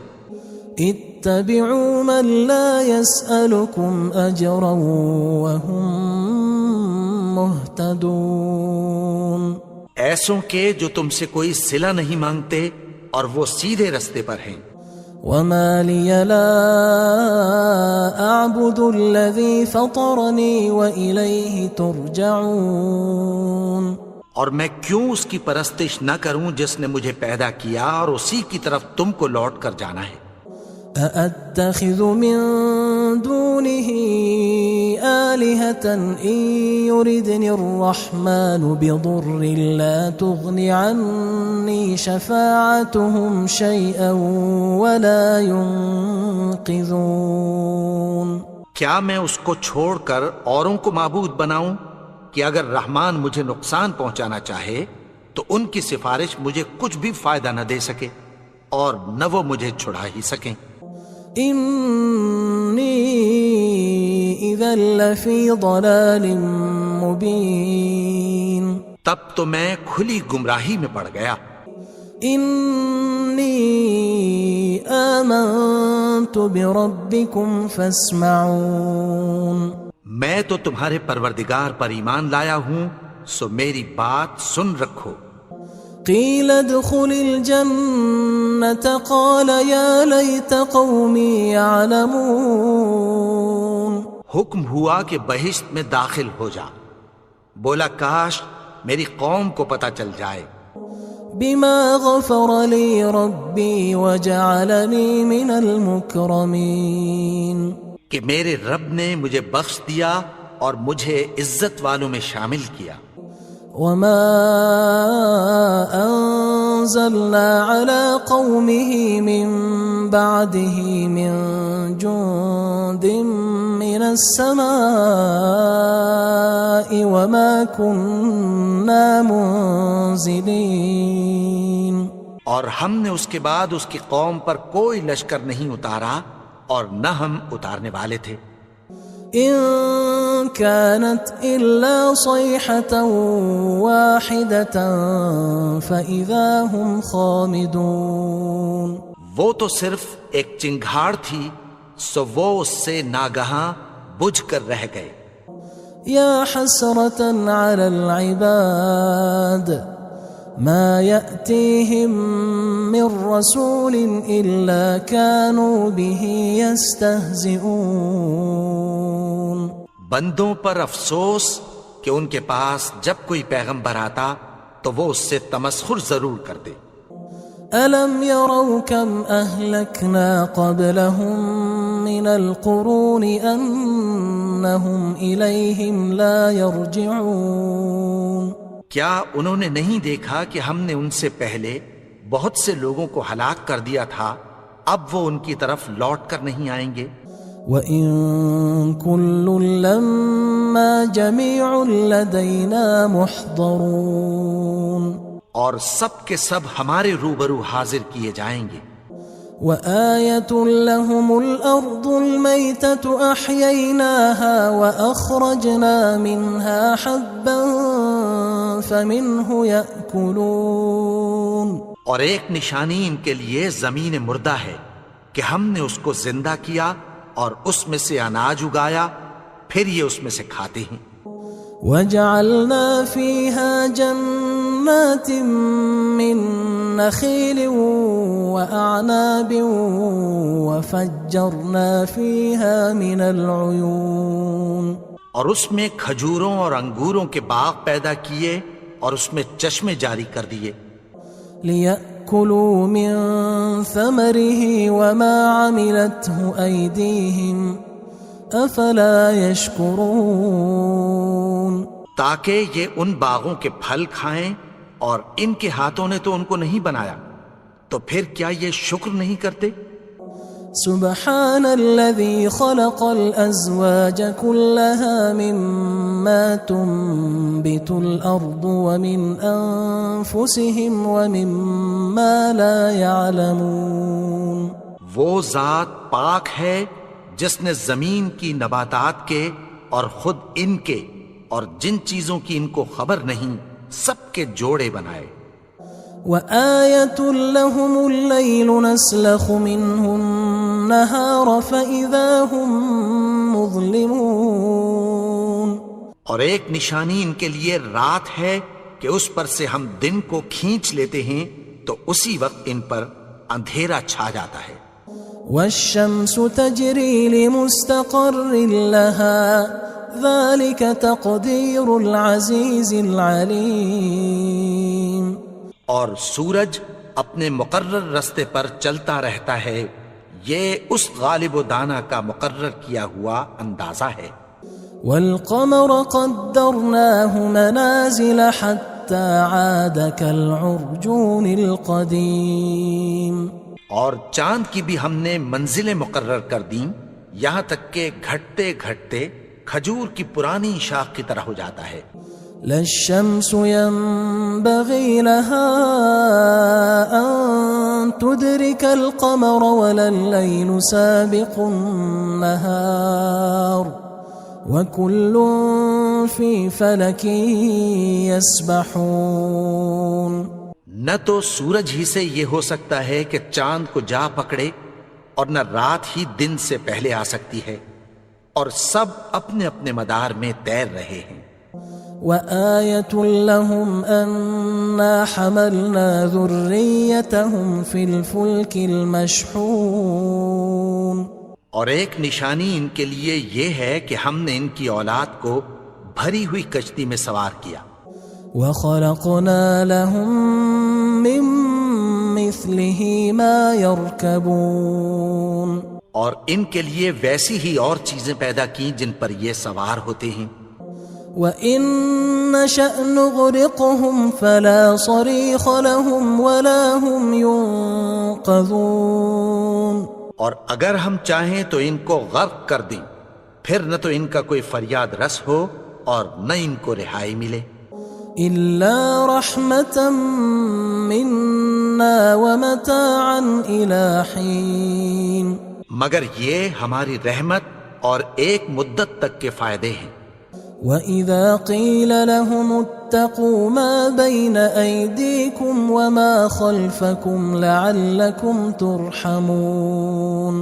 اتبعوا من لا يسألكم أجرا وهم مهتدون۔ ایسوں کے جو تم سے کوئی صلہ نہیں مانگتے اور وہ سیدھے رستے پر ہیں۔ وما لي لا أعبد الذي فطرني وإليه ترجعون۔ اور میں کیوں اس کی پرستش نہ کروں جس نے مجھے پیدا کیا اور اسی کی طرف تم کو لوٹ کر جانا ہے۔ أأتخذ من دونه آلهة إن يردني الرحمن بضر لا تغن عني شفاعتهم شيئا ولا ينقذون۔ کیا میں اس کو چھوڑ کر اوروں کو معبود بناؤں کہ اگر رحمان مجھے نقصان پہنچانا چاہے تو ان کی سفارش مجھے کچھ بھی فائدہ نہ دے سکے اور نہ وہ مجھے چھڑا ہی سکیں۔ انی اذا لفی ضلال مبین، تب تو میں کھلی گمراہی میں پڑ گیا۔ انی آمنت بربکم فاسمعون، میں تو تمہارے پروردگار پر ایمان لایا ہوں، سو میری بات سن رکھو۔ قیل ادخل الجنة قال یا لیت قومی یعلمون، حکم ہوا کہ بہشت میں داخل ہو جا، بولا کاش میری قوم کو پتہ چل جائے۔ بما غفر لی ربی وجعلنی من المکرمین، کہ میرے رب نے مجھے بخش دیا اور مجھے عزت والوں میں شامل کیا۔ وما انزلنا على قومه من بعده من جند من السماء وما كنا منزلين، اور ہم نے اس کے بعد اس کی قوم پر کوئی لشکر نہیں اتارا اور نہ ہم اتارنے والے تھے۔ ان كانت الا صيحة واحدة فاذا هم خامدون، وہ تو صرف ایک چنگھاڑ تھی، سو وہ اس سے ناگہاں بجھ کر رہ گئے۔ یا حسرة على العباد ما يأتيهم من رسول إلا كانوا به يستهزئون، بندوں پر افسوس کہ ان کے پاس جب کوئی پیغمبر آتا تو وہ اس سے تمسخر ضرور کرتے۔ ألم يروا كم أهلكنا قبلهم من القرون أنهم إليهم لا يرجعون، کیا انہوں نے نہیں دیکھا کہ ہم نے ان سے پہلے بہت سے لوگوں کو ہلاک کر دیا تھا، اب وہ ان کی طرف لوٹ کر نہیں آئیں گے۔ وَإِن كُلٌّ لَمَّا جَمِيعٌ لَدَيْنَا مُحْضَرُونَ، اور سب کے سب ہمارے روبرو حاضر کیے جائیں گے۔ وَآيَةٌ لَهُمُ الْأَرْضُ الْمَيْتَةُ أَحْيَيْنَاهَا وَأَخْرَجْنَا مِنْهَا حَبًّا فَمِنْهُ يَأْكُلُونَ، اور ایک نشانی ان کے لیے زمین مردہ ہے کہ ہم نے اس کو زندہ کیا اور اس میں سے اناج اگایا، پھر یہ اس میں سے کھاتے ہیں۔ وَجَعَلْنَا فِيهَا جَنَّاتٍ مِّن نَخِيلٍ وَأَعْنَابٍ وَفَجَّرْنَا فِيهَا مِنَ الْعُيُونِ، اور اس میں کھجوروں اور انگوروں کے باغ پیدا کیے اور اس میں چشمے جاری کر دیے۔ لِيَأْكُلُوا مِن ثَمَرِهِ وَمَا عَمِلَتْهُ أَيْدِيهِمْ أَفَلَا يَشْكُرُونَ، تاکہ یہ ان باغوں کے پھل کھائیں اور ان کے ہاتھوں نے تو ان کو نہیں بنایا، تو پھر کیا یہ شکر نہیں کرتے؟ سبحان الذي خلق الأزواج كلها مما تنبت الأرض ومن أنفسهم ومما لا يعلمون، وہ ذات پاک ہے جس نے زمین کی نباتات کے اور خود ان کے اور جن چیزوں کی ان کو خبر نہیں سب کے جوڑے بنائے۔ وآية لهم الليل نسلخ منه النهار فإذا هم مظلمون، اور ایک نشانی ان کے لیے رات ہے کہ اس پر سے ہم دن کو کھینچ لیتے ہیں تو اسی وقت ان پر اندھیرا چھا جاتا ہے۔ والشمس تجري لمستقر لها ذلك تقدير العزيز العليم، اور سورج اپنے مقرر رستے پر چلتا رہتا ہے، یہ اس غالب و دانا کا مقرر کیا ہوا اندازہ ہے۔ والقمر قدرناه منازل حتى عاد كالعرجون القديم، اور چاند کی بھی ہم نے منزلیں مقرر کر دیں یہاں تک کہ گھٹتے گھٹتے کھجور کی پرانی شاخ کی طرح ہو جاتا ہے. لا الشمس ينبغي لها أن تدرك القمر ولا الليل سابق النهار وكل في فلك يسبحون. نہ تو سورج ہی سے یہ ہو سکتا ہے کہ چاند کو جا پکڑے اور نہ رات ہی دن سے پہلے آ سکتی ہے، اور سب اپنے اپنے مدار میں تیر رہے ہیں. وآية لهم أنا حملنا ذريتهم في الفلك المشحون. اور ایک نشانی ان کے لیے یہ ہے کہ ہم نے ان کی اولاد کو بھری ہوئی کشتی میں سوار کیا. وخلقنا لهم من مثله ما يركبون. اور ان کے لیے ویسی ہی اور چیزیں پیدا کی جن پر یہ سوار ہوتے ہیں. وَإِن نَّشَأْ نُغْرِقْهُمْ فَلَا صَرِيخَ لَهُمْ وَلَا هُمْ يُنقَذُونَ. اور اگر ہم چاہیں تو ان کو غرق کر دیں، پھر نہ تو ان کا کوئی فریاد رس ہو اور نہ ان کو رہائی ملے. إِلَّا رَحْمَةً مِّنَّا وَمَتَاعًا إِلَى حِينٍ. مگر یہ ہماری رحمت اور ایک مدت تک کے فائدے ہیں. وَإِذَا قِيلَ لَهُمُ اتَّقُوا مَا بَيْنَ أَيْدِيكُمْ وَمَا خَلْفَكُمْ لَعَلَّكُمْ تُرْحَمُونَ.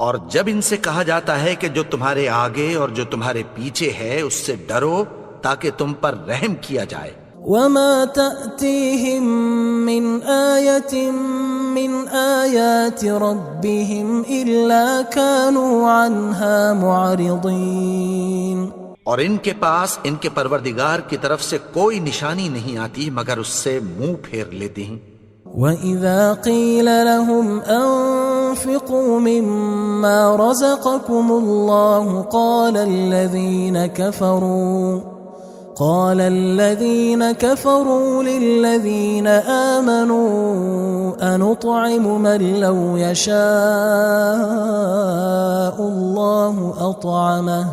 اور جب ان سے کہا جاتا ہے کہ جو تمہارے آگے اور جو تمہارے پیچھے ہے اس سے ڈرو تاکہ تم پر رحم کیا جائے. وَمَا تَأْتِيهِم مِّنْ آيَةٍ مِّنْ آيَاتِ رَبِّهِمْ إِلَّا كَانُوا عَنْهَا مُعْرِضِينَ. اور ان کے پاس ان کے پروردگار کی طرف سے کوئی نشانی نہیں آتی مگر اس سے منہ پھیر لیتے ہیں. وَإِذَا قِيلَ لَهُمْ أَنفِقُوا مِمَّا رَزَقَكُمُ اللَّهُ قال الذين كفروا للذين آمنوا أنطعم من لو يشاء الله أطعمه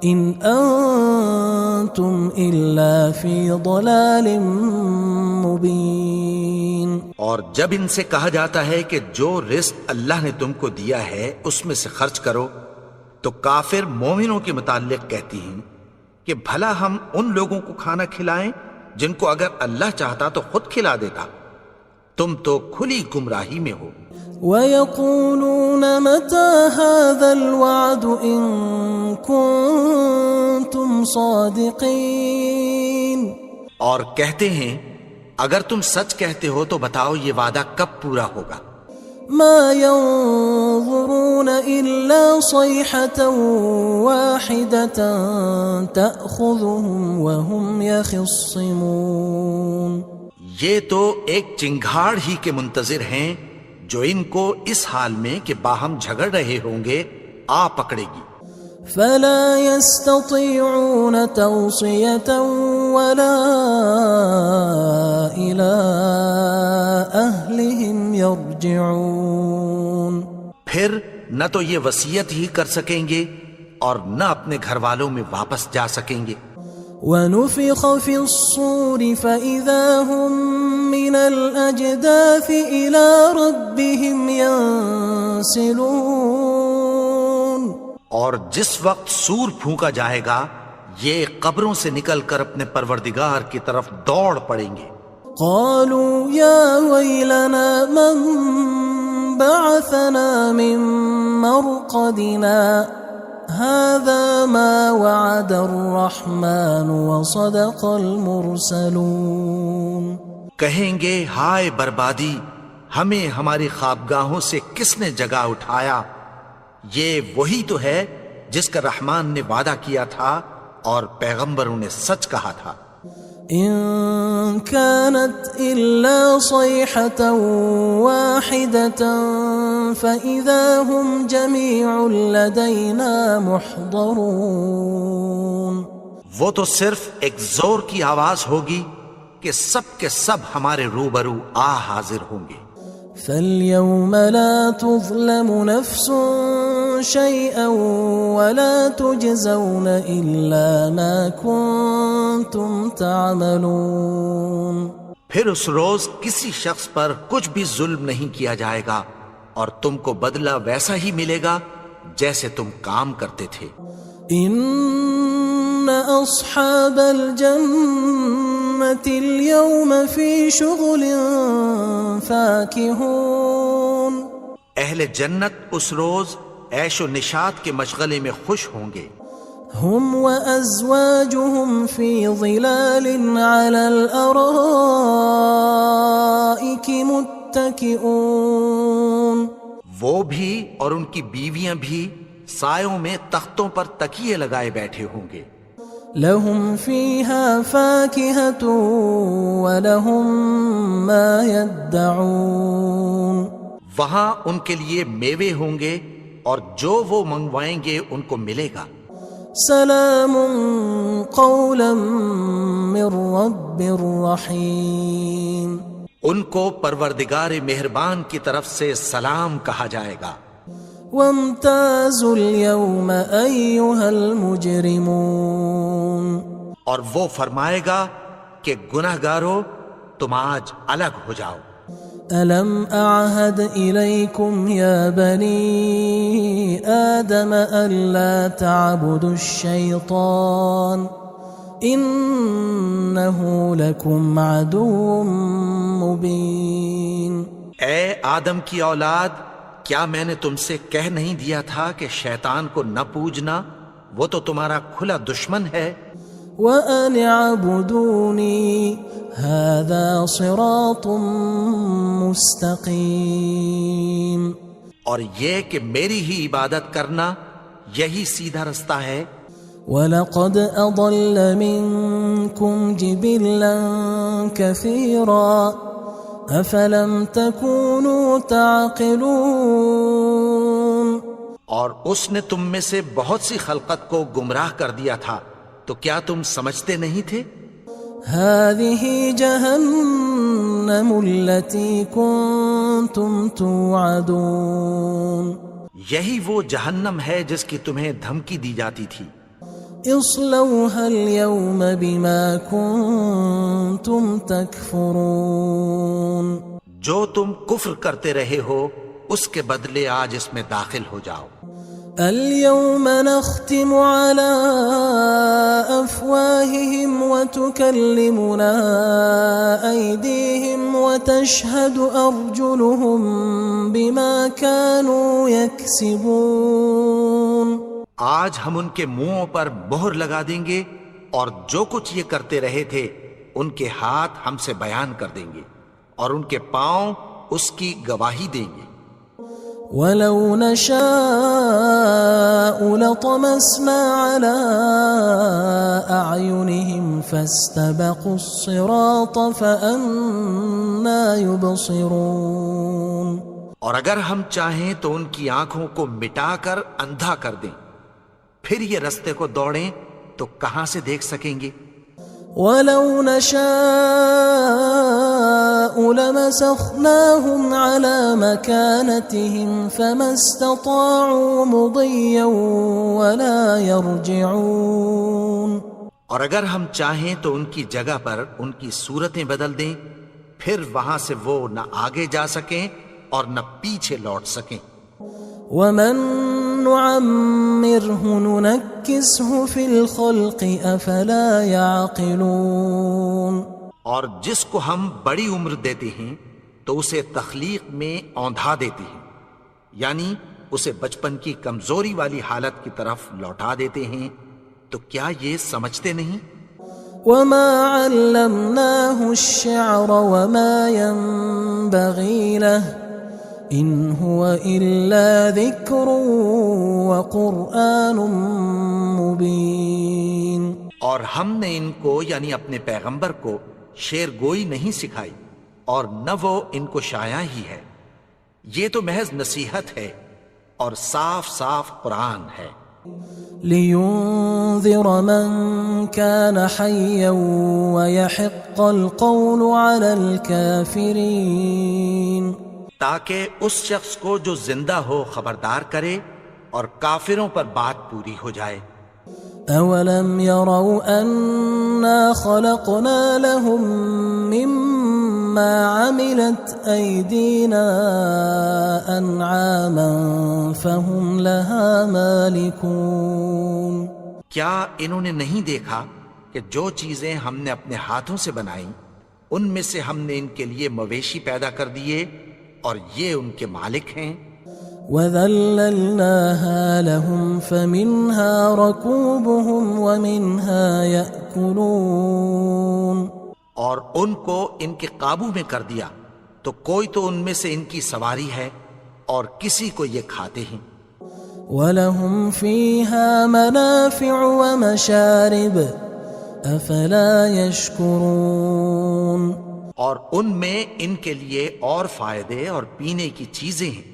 إن أنتم إلا في ضلال مبين. اور جب ان سے کہا جاتا ہے کہ جو رزق اللہ نے تم کو دیا ہے اس میں سے خرچ کرو تو کافر مومنوں کے متعلق کہتی ہیں کہ بھلا ہم ان لوگوں کو کھانا کھلائیں جن کو اگر اللہ چاہتا تو خود کھلا دیتا. تم تو کھلی گمراہی میں ہو. وَيَقُولُونَ مَتَى هَذَا الْوَعْدُ إِن كُنتُمْ صَادِقِينَ. اور کہتے ہیں اگر تم سچ کہتے ہو تو بتاؤ یہ وعدہ کب پورا ہوگا. ما ينظرون إلا صيحة واحدة تأخذهم وهم يخصمون. یہ تو ایک چنگھاڑ ہی کے منتظر ہیں جو ان کو اس حال میں کہ باہم جھگڑ رہے ہوں گے آ پکڑے گی. فلا يستطيعون توصية ولا إلى أهلهم يرجعون. پھر نہ تو یہ وصیت ہی کر سکیں گے اور نہ اپنے گھر والوں میں واپس جا سکیں گے. وَنُفِخَ فِي الصُّورِ فَإِذَا هُم مِّنَ الْأَجْدَاثِ إِلَى رَبِّهِمْ يَنسِلُونَ. اور جس وقت سور پھونکا جائے گا یہ قبروں سے نکل کر اپنے پروردگار کی طرف دوڑ پڑیں گے. قالوا يا ويلنا من بعثنا من مرقدنا هذا ما وعد الرحمن وصدق المرسلون. کہیں گے ہائے بربادی، ہمیں ہماری خوابگاہوں سے کس نے جگا اٹھایا. یہ وہی تو ہے جس کا رحمان نے وعدہ کیا تھا اور پیغمبروں نے سچ کہا تھا. إن كانت إلا صيحة واحدة فإذا هم جميع لدينا محضرون. وہ تو صرف ایک زور کی آواز ہوگی کہ سب کے سب ہمارے روبرو حاضر ہوں گے. فاليوم لا تظلم نفس شيئا ولا تجزون إلا ما كنتم تعملون. پھر اس روز کسی شخص پر کچھ بھی ظلم نہیں کیا جائے گا اور تم کو بدلہ ویسا ہی ملے گا جیسے تم کام کرتے تھے. ان اصحاب الجنة اليوم في شغل فاكهون. اہل جنت اس روز عیش و نشاط کے مشغلے میں خوش ہوں گے. هم وأزواجهم في ظلال على الأرائك متكئون. وہ بھی اور ان کی بیویاں بھی سایوں میں تختوں پر تکیے لگائے بیٹھے ہوں گے. لهم فيها فاكهة ولهم ما يدعون. وہاں ان کے لیے میوے ہوں گے اور جو وہ منگوائیں گے ان کو ملے گا. سلام قولا من رب رحیم. ان کو پروردگار مہربان کی طرف سے سلام کہا جائے گا. وامتازوا اليوم أيها المجرمون. اور وہ فرمائے گا کہ گنہگارو تم آج الگ ہو جاؤ. ألم أعهد إليكم يا بني آدم ألا تعبدوا الشيطان إنه لكم عدو مبين. اے آدم کی اولاد، کیا میں نے تم سے کہہ نہیں دیا تھا کہ شیطان کو نہ پوجنا، وہ تو تمہارا کھلا دشمن ہے. وَأَنِ اعْبُدُونِي هَذَا صِرَاطٌ مُسْتَقِيمٌ. اور یہ کہ میری ہی عبادت کرنا یہی سیدھا رستہ ہے. وَلَقَدْ أَضَلَّ مِنكُمْ جِبِلًّا كَثِيرًا أَفَلَمْ تَكُونُوا تَعْقِلُونَ. اور اس نے تم میں سے بہت سی خلقت کو گمراہ کر دیا تھا، تو کیا تم سمجھتے نہیں تھے؟ هذه جهنم التي كنتم توعدون. یہی وہ جہنم ہے جس کی تمہیں دھمکی دی جاتی تھی. اصلوها اليوم بما كنتم تكفرون. جو تم کفر کرتے رہے ہو اس کے بدلے آج اس میں داخل ہو جاؤ. اليوم نختم على أفواههم وتكلمنا أيديهم وتشهد أرجلهم بما كانوا يكسبون. آج ہم ان کے منہوں پر مہر لگا دیں گے اور جو کچھ یہ کرتے رہے تھے ان کے ہاتھ ہم سے بیان کر دیں گے اور ان کے پاؤں اس کی گواہی دیں گے. وَلَوْ نَشَاءُ لَطَمَسْنَا عَلَىٰ أَعْيُنِهِمْ فَاسْتَبَقُوا الصِّرَاطَ فَأَنَّىٰ يُبْصِرُونَ. اور اگر ہم چاہیں تو ان کی آنکھوں کو مٹا کر اندھا کر دیں، پھر یہ رستے کو دوڑیں تو کہاں سے دیکھ سکیں گے. وَلَوْ نَشَاءُ لَمَسَخْنَاهُمْ عَلَىٰ مَكَانَتِهِمْ فَمَا اسْتَطَاعُوا مُضِيًّا وَلَا يَرْجِعُونَ. اور اگر ہم چاہیں تو ان کی جگہ پر ان کی صورتیں بدل دیں، پھر وہاں سے وہ نہ آگے جا سکیں اور نہ پیچھے لوٹ سکیں. وَمَن نُعَمِّرْهُ نُنَكِّسْهُ فِي الْخَلْقِ أَفَلَا يَعْقِلُونَ. اور جس کو ہم بڑی عمر دیتے ہیں تو اسے تخلیق میں اوندھا دیتے ہیں، یعنی اسے بچپن کی کمزوری والی حالت کی طرف لوٹا دیتے ہیں. تو کیا یہ سمجھتے نہیں؟ وَمَا عَلَّمْنَاهُ الشِّعْرَ وَمَا يَنبَغِي لَهُ إِنْ هُوَ إِلَّا ذِكْرٌ وَقُرْآنٌ مُبِينٌ. اور ہم نے ان کو یعنی اپنے پیغمبر کو شعر گوئی نہیں سکھائی اور نہ وہ ان کو شاعر ہی ہے، یہ تو محض نصیحت ہے اور صاف صاف قرآن ہے. لِيُنذِرَ مَن كَانَ حَيًّا وَيَحِقَّ الْقَوْلُ عَلَى الْكَافِرِينَ. تاکہ اس شخص کو جو زندہ ہو خبردار کرے اور کافروں پر بات پوری ہو جائے۔ أولم يروا أنا خلقنا لهم مما عملت أيدينا أنعاما فهم لها مالكون؟ کیا انہوں نے نہیں دیکھا کہ جو چیزیں ہم نے اپنے ہاتھوں سے بنائیں ان میں سے ہم نے ان کے لیے مویشی پیدا کر دیے اور یہ ان کے مالک ہیں۔ وَذَلَّلْنَاهَا لَهُمْ فَمِنْهَا رَكُوبُهُمْ وَمِنْهَا يَأْكُلُونَ، اور ان کو ان کے قابو میں کر دیا تو کوئی تو ان میں سے ان کی سواری ہے اور کسی کو یہ کھاتے ہیں۔ وَلَهُمْ فِيهَا مَنَافِعُ وَمَشَارِبُ أَفَلَا يَشْكُرُونَ، اور ان میں ان کے لیے اور فائدے اور پینے کی چیزیں ہیں،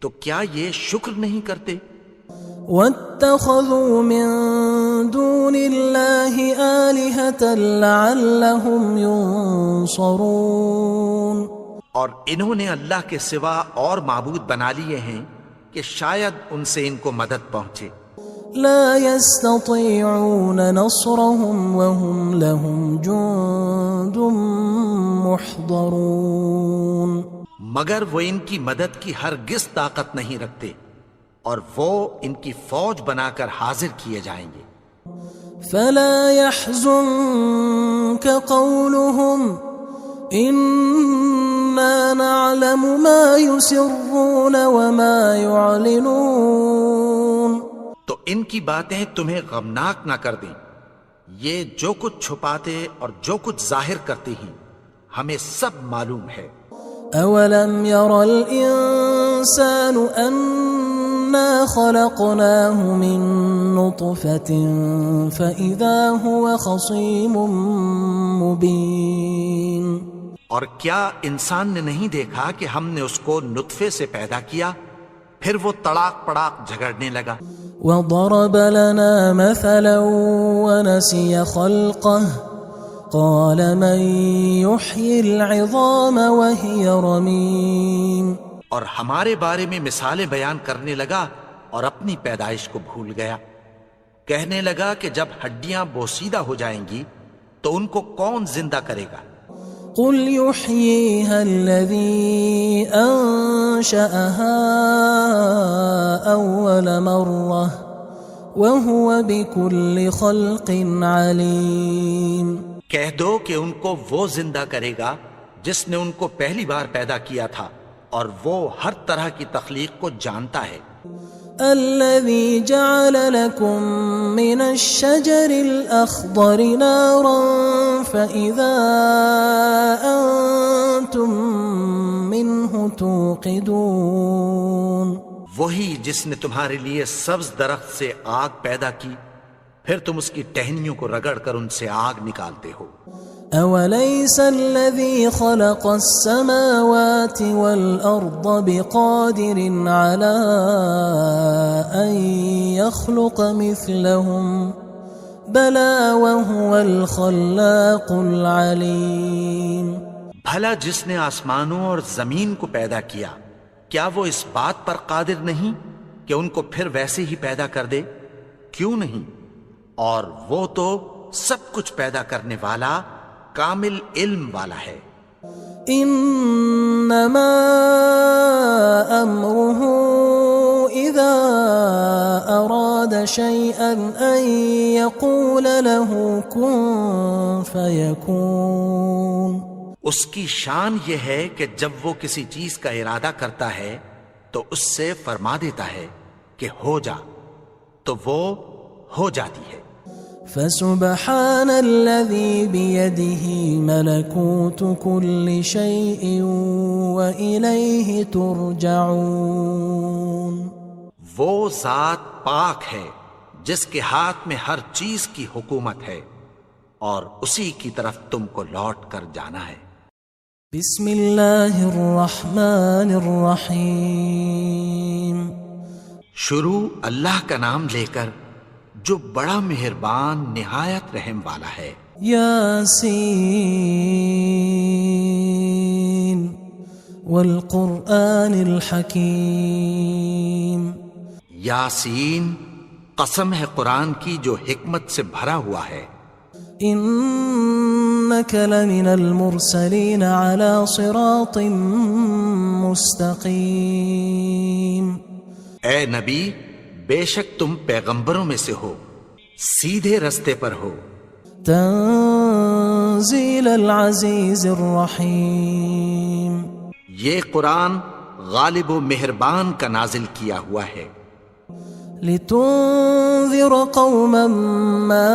تو کیا یہ شکر نہیں کرتے؟ وَاتَّخَذُوا مِن دُونِ اللَّهِ آلِهَةً لَعَلَّهُمْ يُنصَرُونَ، اور انہوں نے اللہ کے سوا اور معبود بنا لیے ہیں کہ شاید ان سے ان کو مدد پہنچے۔ لا يستطيعون نصرهم وهم لهم جند محضرون، مگر وہ ان کی مدد کی ہرگز طاقت نہیں رکھتے اور وہ ان کی فوج بنا کر حاضر کیے جائیں گے۔ فلا يحزنك قولهم إنا نعلم ما يسرون وما يعلنون، تو ان کی باتیں تمہیں غمناک نہ کر دیں، یہ جو کچھ چھپاتے اور جو کچھ ظاہر کرتے ہیں ہمیں سب معلوم ہے۔ أولم ير الإنسان أنا خلقناه من نطفة فإذا هو خصيم مبين، اور کیا انسان نے نہیں دیکھا کہ ہم نے اس کو نطفے سے پیدا کیا پھر وہ تڑاک پڑاک جھگڑنے لگا۔ وضرب لنا مثلا ونسي خلقه قال من يحيي العظام وهي رميم، اور ہمارے بارے میں مثالیں بیان کرنے لگا اور اپنی پیدائش کو بھول گیا۔ کہنے لگا کہ جب ہڈیاں بوسیدہ ہو جائیں گی تو ان کو کون زندہ کرے گا؟ قل يحييها الذي أنشأها أول مرة وهو بكل خلق عليم، کہہ دو کہ ان کو وہ زندہ کرے گا جس نے ان کو پہلی بار پیدا کیا تھا اور وہ ہر طرح کی تخلیق کو جانتا ہے۔ الذي جعل لكم من الشجر الأخضر نارا فإذا أنتم منه توقدون، وہی جس نے تمہارے لیے سبز درخت سے آگ پیدا کی پھر تم اس کی ٹہنیوں کو رگڑ کر ان سے آگ نکالتے ہو۔ أوليس الذي خلق السماوات والأرض بقادر على أن يخلق مثلهم بلى وهو الخلاق العليم، بھلا جس نے آسمانوں اور زمین کو پیدا کیا کیا وہ اس بات پر قادر نہیں کہ ان کو پھر ویسے ہی پیدا کر دے؟ کیوں نہیں؟ اور وہ تو سب کچھ پیدا کرنے والا کامل علم والا ہے۔ انما امره اذا اراد شيئا ان يقول له كن فيكون، اس کی شان یہ ہے کہ جب وہ کسی چیز کا ارادہ کرتا ہے تو اس سے فرما دیتا ہے کہ ہو جا، تو وہ ہو جاتی ہے۔ فسبحان الذي بيده ملكوت كل شيء وإليه ترجعون، وہ ذات پاک ہے جس کے ہاتھ میں ہر چیز کی حکومت ہے اور اسی کی طرف تم کو لوٹ کر جانا ہے۔ بسم اللہ الرحمن الرحیم، شروع اللہ کا نام لے کر جو بڑا مہربان نہایت رحم والا ہے۔ یاسین والقرآن الحکیم، یاسین، قسم ہے قرآن کی جو حکمت سے بھرا ہوا ہے. إنك لمن المرسلين على صراط مستقيم. اے نبی، بے شک تم پیغمبروں میں سے ہو، سیدھے رستے پر ہو. تنزيل العزيز الرحيم. یہ قرآن غالب و مہربان کا نازل کیا ہوا ہے. لتنذر قوما ما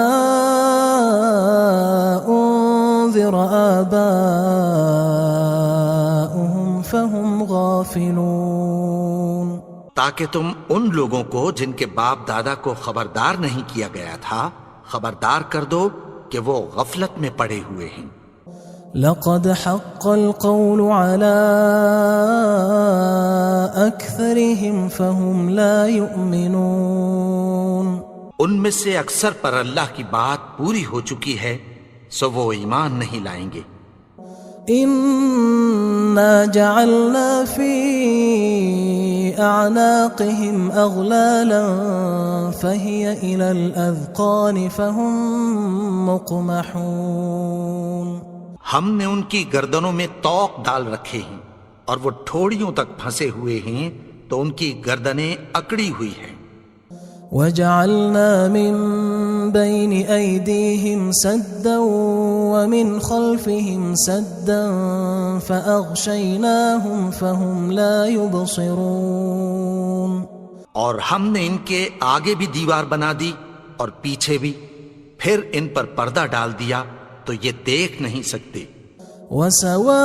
أنذر آباؤهم فهم غافلون. تاکہ تم ان لوگوں کو جن کے باپ دادا کو خبردار نہیں کیا گیا تھا خبردار کر دو کہ وہ غفلت میں پڑے ہوئے ہیں. لقد حق القول على أكثرهم فهم لا يؤمنون. ان میں سے اکثر پر اللہ کی بات پوری ہو چکی ہے سو وہ ایمان نہیں لائیں گے. إنا جعلنا في أعناقهم أغلالا فهي إلى الأذقان فهم مقمحون. ہم نے ان کی گردنوں میں طوق ڈال رکھے ہیں اور وہ ٹھوڑیوں تک پھنسے ہوئے ہیں تو ان کی گردنیں اکڑی ہوئی ہیں. وجعلنا من بين أيديهم سدا ومن خلفهم سدا فأغشيناهم فهم لا يبصرون. اور ہم نے ان کے آگے بھی دیوار بنا دی اور پیچھے بھی، پھر ان پر پردہ ڈال دیا تو یہ دیکھ نہیں سکتے. وَسَوَاءٌ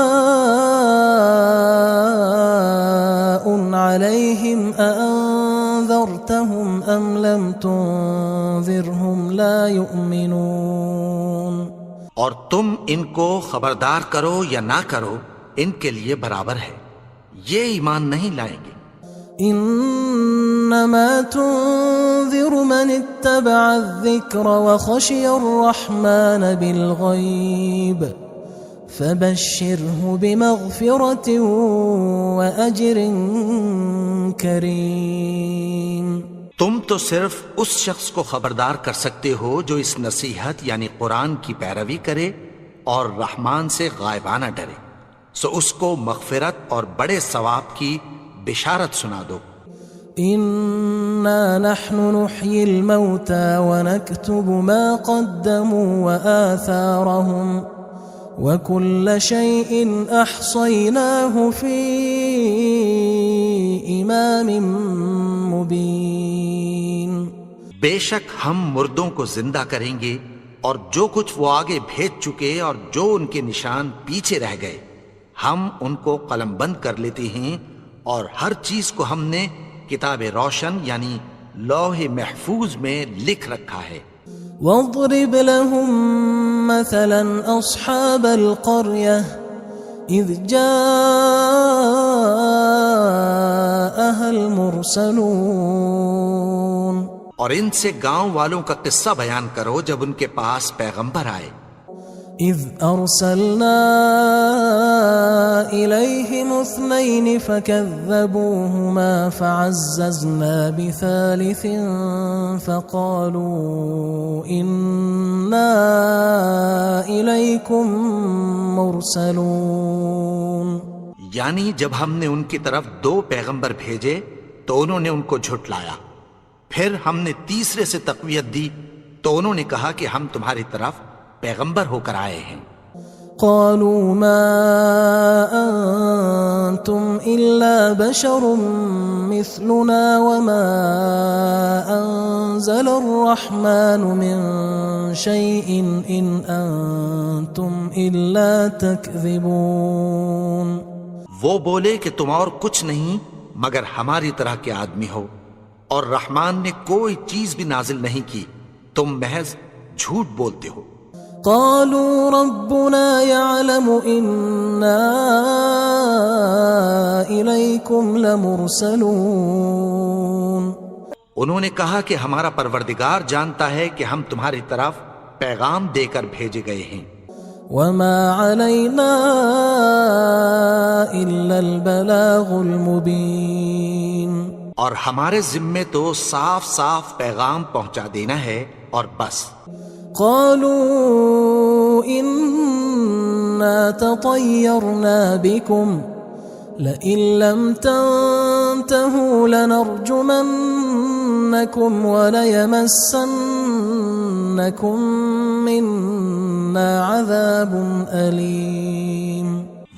عَلَيْهِمْ أَأَنذَرْتَهُمْ أَمْ لَمْ تُنذِرْهُمْ لَا يُؤْمِنُونَ. اور تم ان کو خبردار کرو یا نہ کرو ان کے لیے برابر ہے، یہ ایمان نہیں لائیں گے. انما تنذر من اتبع الذکر وخشی الرحمن بالغیب فبشره بمغفرة وأجر کریم. تم تو صرف اس شخص کو خبردار کر سکتے ہو جو اس نصیحت یعنی قرآن کی پیروی کرے اور رحمان سے غائبانہ ڈرے، سو اس کو مغفرت اور بڑے ثواب کی بشارت سنا دو. إنا نحن نحيي الموتى ونكتب ما قدموا وآثارهم وكل شيء أحصيناه في إمام مبين. بے شک ہم مردوں کو زندہ کریں گے اور جو کچھ وہ آگے بھیج چکے اور جو ان کے نشان پیچھے رہ گئے ہم ان کو قلم بند کر لیتے ہیں، اور ہر چیز کو ہم نے کتاب روشن یعنی لوح محفوظ میں لکھ رکھا ہے. واضرب لهم مثلا أصحاب القرية إذ جاءها المرسلون. اور ان سے گاؤں والوں کا قصہ بیان کرو جب ان کے پاس پیغمبر آئے. إذ أرسلنا إليهم 2 فكذبوهما فعززنا بثالث فقالوا إنا إليكم مرسلون. یعنی جب ہم نے ان کی طرف 2 پیغمبر بھیجے تو انہوں نے ان کو جھٹلایا، پھر ہم نے تیسرے سے تقویت دی تو انہوں نے کہا کہ ہم تمہاری طرف پیغمبر ہو کر آئے ہیں. قالوا ما أنتم إلا بشر مثلنا وما أنزل الرحمن من شيء إن أنتم إلا تكذبون. وہ بولے کہ تم اور کچھ نہیں مگر ہماری طرح کے آدمی ہو، اور رحمان نے کوئی چیز بھی نازل نہیں کی، تم محض جھوٹ بولتے ہو. قالوا ربنا يعلم إنا إليكم لمرسلون. انہوں نے کہا کہ ہمارا پروردگار جانتا ہے کہ ہم تمہاری طرف پیغام دے کر بھیجے گئے ہیں. وما علينا إلا البلاغ المبين. اور ہمارے ذمے تو صاف صاف پیغام پہنچا دینا ہے اور بس. قالوا إنا تطيرنا بكم لئن لم تنتهوا لنرجمنكم وليمسنكم منا عذاب أليم.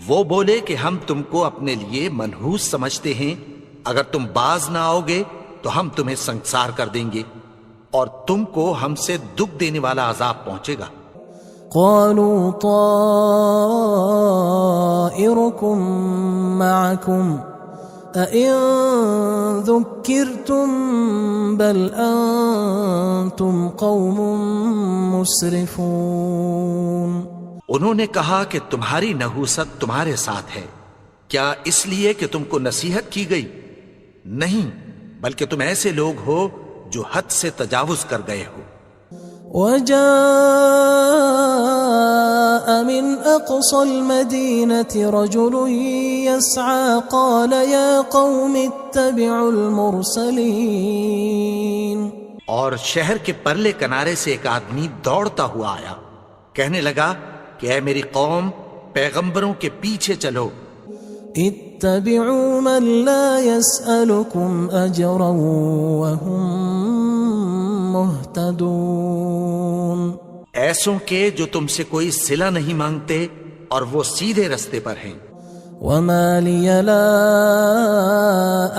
وہ بولے کہ ہم تم کو اپنے لیے منحوس سمجھتے ہیں، اگر تم باز نہ آؤ گے تو ہم تمہیں سنگسار کر دیں گے اور تم کو ہم سے دکھ دینے والا عذاب پہنچے گا. قالوا طائركم معكم أئن ذكرتم بل أنتم قوم مسرفون. انہوں نے کہا کہ تمہاری نحوست تمہارے ساتھ ہے، کیا اس لیے کہ تم کو نصیحت کی گئی؟ نہیں، بلکہ تم ایسے لوگ ہو جو حد سے تجاوز کر گئے ہو. وجاء من أقصى المدينة رجل يسعى قال يا قوم اتبعوا المرسلين. اور شہر کے پرلے کنارے سے ایک آدمی دوڑتا ہوا آیا، کہنے لگا کہ اے میری قوم، پیغمبروں کے پیچھے چلو. اتبعوا من لا يسألكم أجرا وهم مهتدون. ایسوں کے جو تم سے کوئی صلہ نہیں مانگتے اور وہ سیدھے رستے پر ہیں. وما لي لا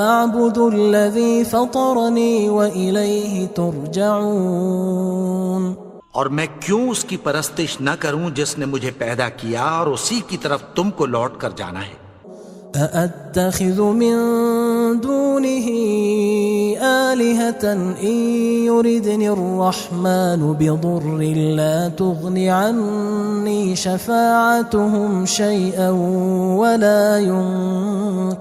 أعبد الذي فطرني وإليه ترجعون. اور میں کیوں اس کی پرستش نہ کروں جس نے مجھے پیدا کیا اور اسی کی طرف تم کو لوٹ کر جانا ہے. أأتخذ من دونه آلهة إن يردني الرحمن بضر لا تغن عني شفاعتهم شيئا ولا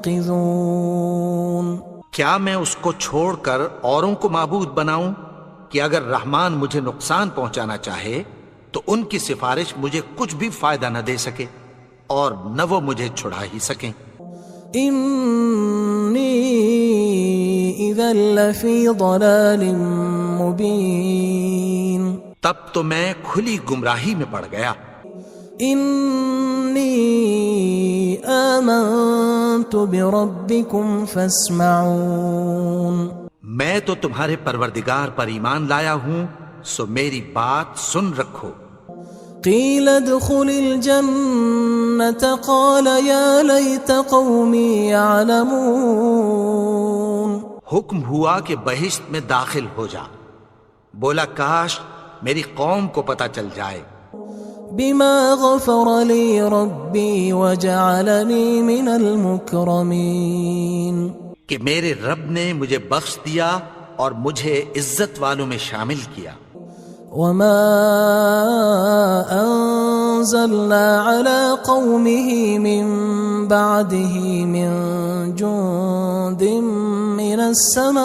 ينقذون. کیا میں اس کو چھوڑ کر اوروں کو معبود بناؤں کہ اگر رحمان مجھے نقصان پہنچانا چاہے تو ان کی سفارش مجھے کچھ بھی فائدہ نہ دے سکے اور نہ وہ مجھے چھڑا ہی سکیں. إني إذا لفي ضلال مبين. تب تو میں کھلی گمراہی میں پڑ گیا. إني آمنت بربكم فاسمعون. میں تو تمہارے پروردگار پر ایمان لایا ہوں، سو میری بات سن رکھو. قيل ادخل الجنة قال يا ليت قومي يعلمون. حکم ہوا کہ بہشت میں داخل ہو جا. بولا کاش میری قوم کو پتہ چل جائے. بما غفر لي ربي وجعلني من المكرمين. کہ میرے رب نے مجھے بخش دیا اور مجھے عزت والوں میں شامل کیا. وما أنزلنا على قومه من بعده من جند من السماء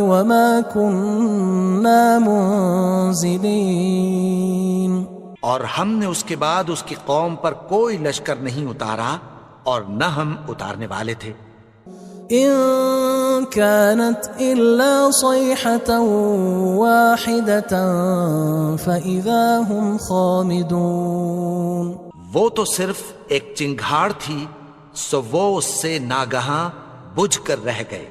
وما كنا منزلين. اور ہم نے اس کے بعد اس کی قوم پر کوئی لشکر نہیں اتارا اور نہ ہم اتارنے والے تھے. إن كانت إلا صيحة واحدة فإذا هم خامدون. وہ تو صرف ایک چنگھاڑ تھی، سو وہ اس سے ناگہاں بجھ کر رہ گئے.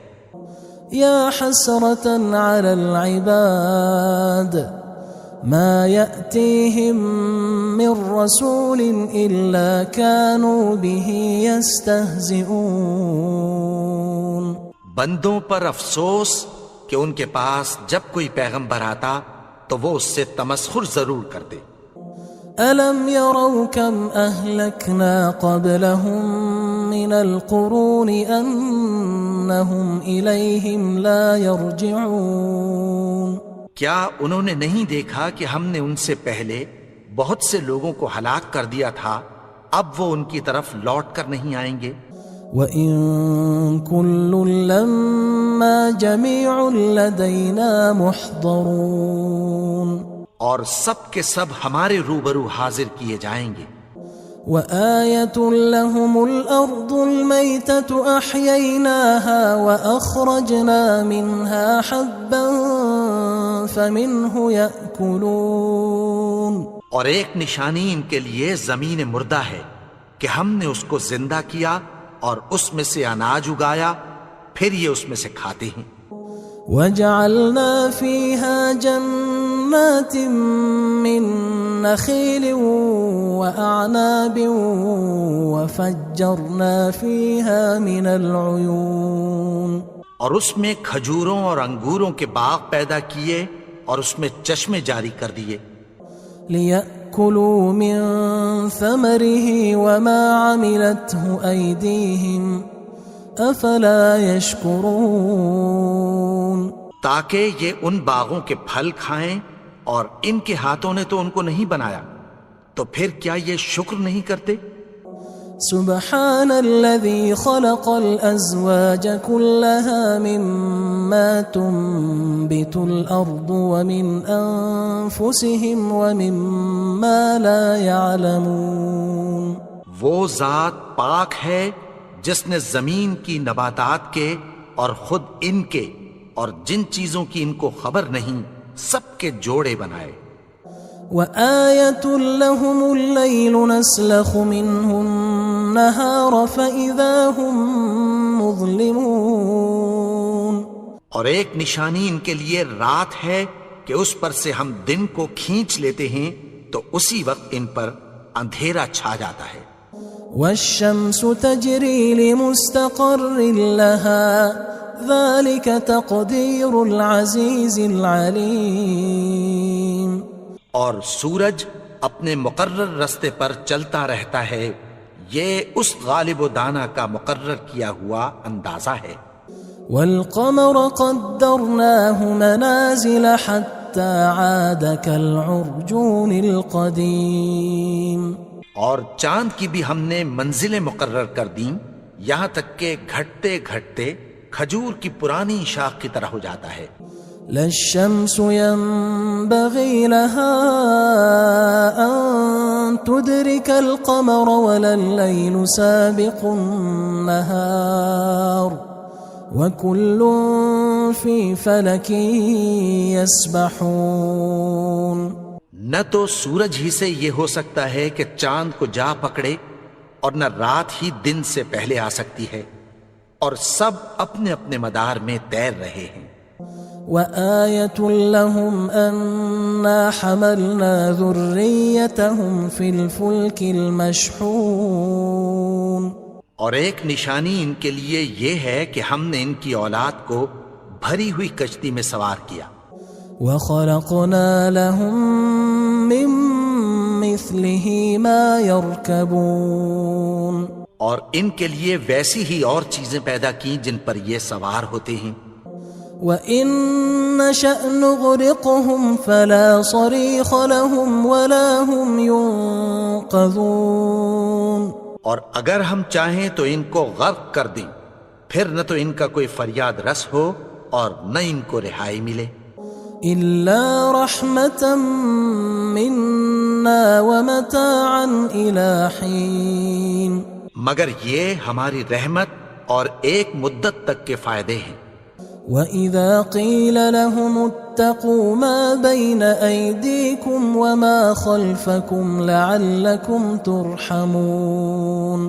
يا حسرة على العباد ما يأتيهم من رسول إلا كانوا به يستهزئون. بندوں پر افسوس کہ ان کے پاس جب کوئی پیغمبر آتا تو وہ اس سے تمسخر ضرور کرتے. ألم يروا كم أهلكنا قبلهم من القرون أنهم إليهم لا يرجعون. کیا انہوں نے نہیں دیکھا کہ ہم نے ان سے پہلے بہت سے لوگوں کو ہلاک کر دیا تھا، اب وہ ان کی طرف لوٹ کر نہیں آئیں گے. وَإِن كُلٌّ لَمَّا جَمِيعٌ لَدَيْنَا مُحْضَرُونَ. اور سب کے سب ہمارے روبرو حاضر کیے جائیں گے. وآية لهم الأرض الميتة أحييناها وأخرجنا منها حبا فمنه يأكلون. اور ایک نشانی ان کے لیے زمین مردہ ہے کہ ہم نے اس کو زندہ کیا اور اس میں سے اناج اگایا، پھر یہ اس میں سے کھاتے ہیں. وجعلنا فيها جنات من نخيل وأعناب وفجرنا فيها من العيون. اور اس میں کھجوروں اور انگوروں کے باغ پیدا کیے اور اس میں چشمے جاری کر دیے. ليأكلوا من ثمره وما عملته أيديهم أفلا يشكرون. تاکہ یہ ان باغوں کے پھل کھائیں اور ان کے ہاتھوں نے تو ان کو نہیں بنایا، تو پھر کیا یہ شکر نہیں کرتے؟ سبحان الذي خلق الأزواج كلها مما تنبت الأرض ومن أنفسهم ومما لا يعلمون. وہ ذات پاک ہے جس نے زمین کی نباتات کے اور خود ان کے اور جن چیزوں کی ان کو خبر نہیں سب کے جوڑے بنائے. وآية لهم الليل نسلخ منه النهار فإذا هم مظلمون. اور ایک نشانی ان کے لیے رات ہے کہ اس پر سے ہم دن کو کھینچ لیتے ہیں تو اسی وقت ان پر اندھیرا چھا جاتا ہے. والشمس تجري لمستقر لها ذلك تقدير العزيز العليم. اور سورج اپنے مقرر رستے پر چلتا رہتا ہے، یہ اس غالب و دانا کا مقرر کیا ہوا اندازہ ہے. والقمر قدرناه منازل حتى عاد كالعرجون القديم. اور چاند کی بھی ہم نے منزلیں مقرر کر دیں یہاں تک کہ گھٹتے گھٹتے کھجور کی پرانی شاخ کی طرح ہو جاتا ہے. لا الشمس ينبغي لها أن تدرك القمر ولا الليل سابق النهار وكل في فلك يسبحون. نہ تو سورج ہی سے یہ ہو سکتا ہے کہ چاند کو جا پکڑے اور نہ رات ہی دن سے پہلے آ سکتی ہے، اور سب اپنے اپنے مدار میں تیر رہے ہیں. وآية لهم أنا حملنا ذريتهم في الفلك المشحون. اور ایک نشانی ان کے لیے یہ ہے کہ ہم نے ان کی اولاد کو بھری ہوئی کشتی میں سوار کیا. وخلقنا لهم من مثله ما يركبون. اور ان کے لیے ویسی ہی اور چیزیں پیدا کی جن پر یہ سوار ہوتے ہیں. وَإِن نَّشَأْ نُغْرِقْهُمْ فَلَا صَرِيخَ لَهُمْ وَلَا هُمْ يُنقَذُونَ. اور اگر ہم چاہیں تو ان کو غرق کر دیں، پھر نہ تو ان کا کوئی فریاد رس ہو اور نہ ان کو رہائی ملے. إِلَّا رَحْمَةً مِنَّا وَمَتَاعًا إِلَى حِينٍ. مگر یہ ہماری رحمت اور ایک مدت تک کے فائدے ہیں. وَإِذَا قِيلَ لَهُمُ اتَّقُوا مَا بَيْنَ أَيْدِيكُمْ وَمَا خَلْفَكُمْ لَعَلَّكُمْ تُرْحَمُونَ.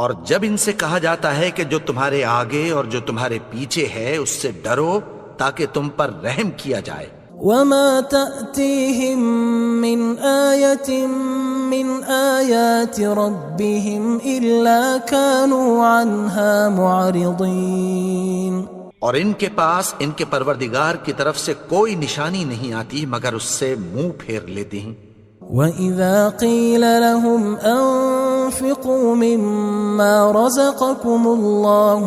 اور جب ان سے کہا جاتا ہے کہ جو تمہارے آگے اور جو تمہارے پیچھے ہے اس سے ڈرو تاکہ تم پر رحم کیا جائے. وَمَا تَأْتِيهِم مِّنْ آيَةٍ مِّنْ آيَاتِ رَبِّهِمْ إِلَّا كَانُوا عَنْهَا مُعْرِضِينَ. اور ان کے پاس ان کے پروردگار کی طرف سے کوئی نشانی نہیں آتی مگر اس سے منہ پھیر لیتے ہیں. وَإِذَا قِيلَ لَهُمْ أَنفِقُوا مِمَّا رَزَقَكُمُ اللَّهُ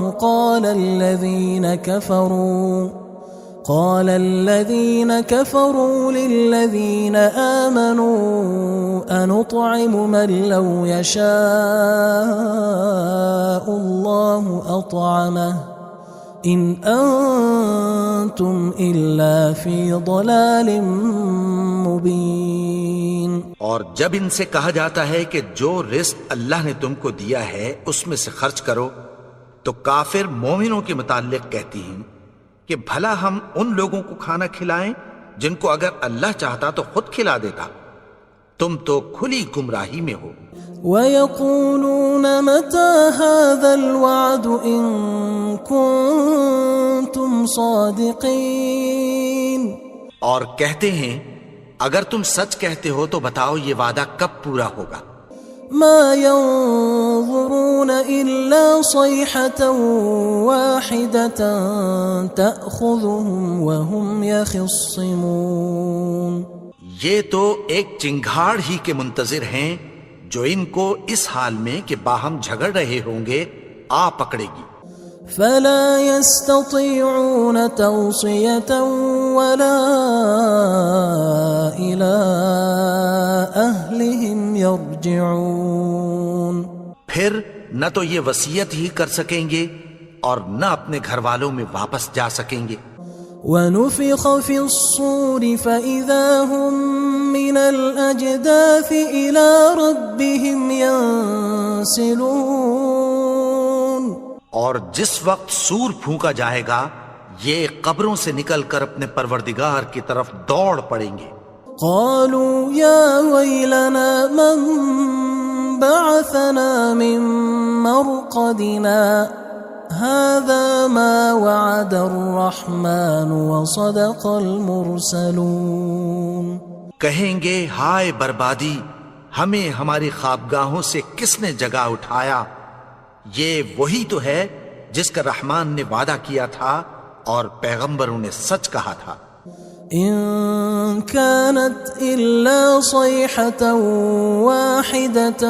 قال الذين كفروا للذين آمنوا أنطعم من لو يشاء الله أطعمه إن أنتم إلا في ضلال مبين. اور جب ان سے کہا جاتا ہے کہ جو رزق اللہ نے تم کو دیا ہے اس میں سے خرچ کرو، تو کافر مومنوں کے متعلق کہتی ہیں کہ بھلا ہم ان لوگوں کو کھانا کھلائیں جن کو اگر اللہ چاہتا تو خود کھلا دیتا. تم تو کھلی گمراہی میں ہو. ويقولون متى هذا الوعد إن كنتم صادقين. اور کہتے ہیں اگر تم سچ کہتے ہو تو بتاؤ یہ وعدہ کب پورا ہوگا. ما ينظرون إلا صيحة واحدة تأخذهم وهم يخصمون. یہ تو ایک چنگھاڑ ہی کے منتظر ہیں جو ان کو اس حال میں کہ باہم جھگڑ رہے ہوں گے آ پکڑے گی. فلا يستطيعون توصية ولا إلى أهلهم يرجعون. پھر نہ تو یہ وصیت ہی کر سکیں گے اور نہ اپنے گھر والوں میں واپس جا سکیں گے. ونفخ في الصور فإذا هم من الأجداث إلى ربهم ينسلون. اور جس وقت سور پھونکا جائے گا یہ قبروں سے نکل کر اپنے پروردگار کی طرف دوڑ پڑیں گے. قالوا يا ويلنا من بعثنا من مرقدنا هذا ما وعد الرحمن وصدق المرسلون. کہیں گے ہائے بربادی، ہمیں ہماری خوابگاہوں سے کس نے جگا اٹھایا. یہ وہی تو ہے جس کا رحمان نے وعدہ کیا تھا اور پیغمبروں نے سچ کہا تھا. إن كانت إلا صيحة واحدة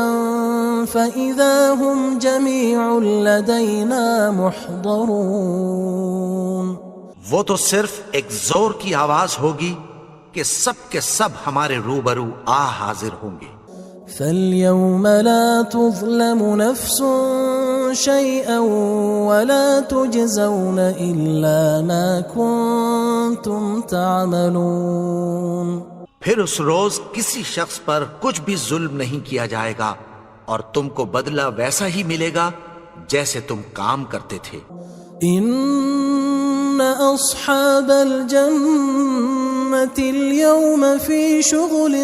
فإذا هم جميع لدينا محضرون. وہ تو صرف ایک زور کی آواز ہوگی کہ سب کے سب ہمارے روبرو حاضر ہوں گے. فاليوم لا تظلم نفس شيئا ولا تجزون إلا ما كنتم تعملون. پھر اس روز کسی شخص پر کچھ بھی ظلم نہیں کیا جائے گا اور تم کو بدلہ ویسا ہی ملے گا جیسے تم کام کرتے تھے. إن أصحاب الجنة اليوم في شغل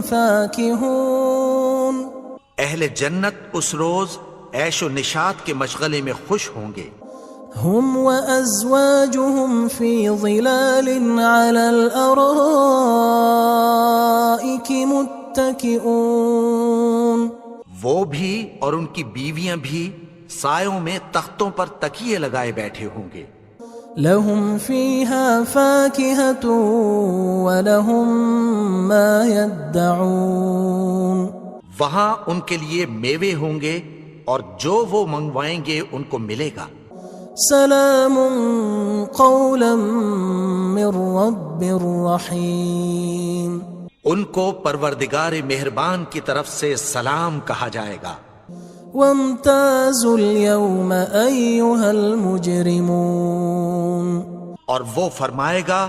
فاكهون. اہل جنت اس روز عیش و نشاط کے مشغلے میں خوش ہوں گے. هم وأزواجهم في ظلال على الأرائك متكئون. وہ بھی اور ان کی بیویاں بھی سایوں میں تختوں پر تکیے لگائے بیٹھے ہوں گے. لهم فيها فاكهة ولهم ما يدعون. وہاں ان کے لیے میوے ہوں گے اور جو وہ منگوائیں گے ان کو ملے گا. سلام قولا من رب رحیم. ان کو پروردگار مہربان کی طرف سے سلام کہا جائے گا. وامتازوا اليوم أيها المجرمون. اور وہ فرمائے گا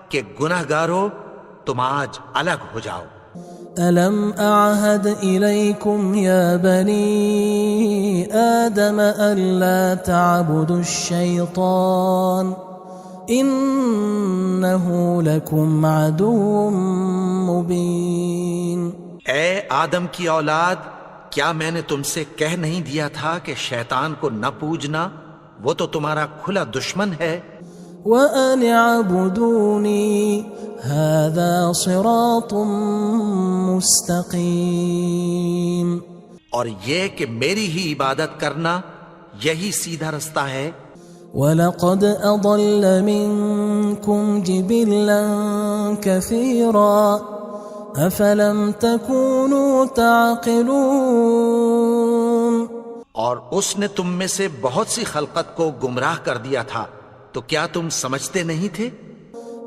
کہ گناہگارو تم آج الگ ہو جاؤ. ألم أعهد إليكم يا بني آدم ألا تعبدوا الشيطان إنه لكم عدو مبين. اے آدم کی اولاد، کیا میں نے تم سے کہہ نہیں دیا تھا کہ شیطان کو نہ پوجنا، وہ تو تمہارا کھلا دشمن ہے. وَأَنِ اعْبُدُونِي هَذَا صِرَاطٌ مُسْتَقِيمٌ. اور یہ کہ میری ہی عبادت کرنا یہی سیدھا رستہ ہے. وَلَقَدْ أَضَلَّ مِنْكُمْ جِبِلًّا كَثِيرًا أَفَلَمْ تَكُونُوا تَعْقِلُونَ. اور اس نے تم میں سے بہت سی خلقت کو گمراہ کر دیا تھا، تو کیا تم سمجھتے نہیں تھے؟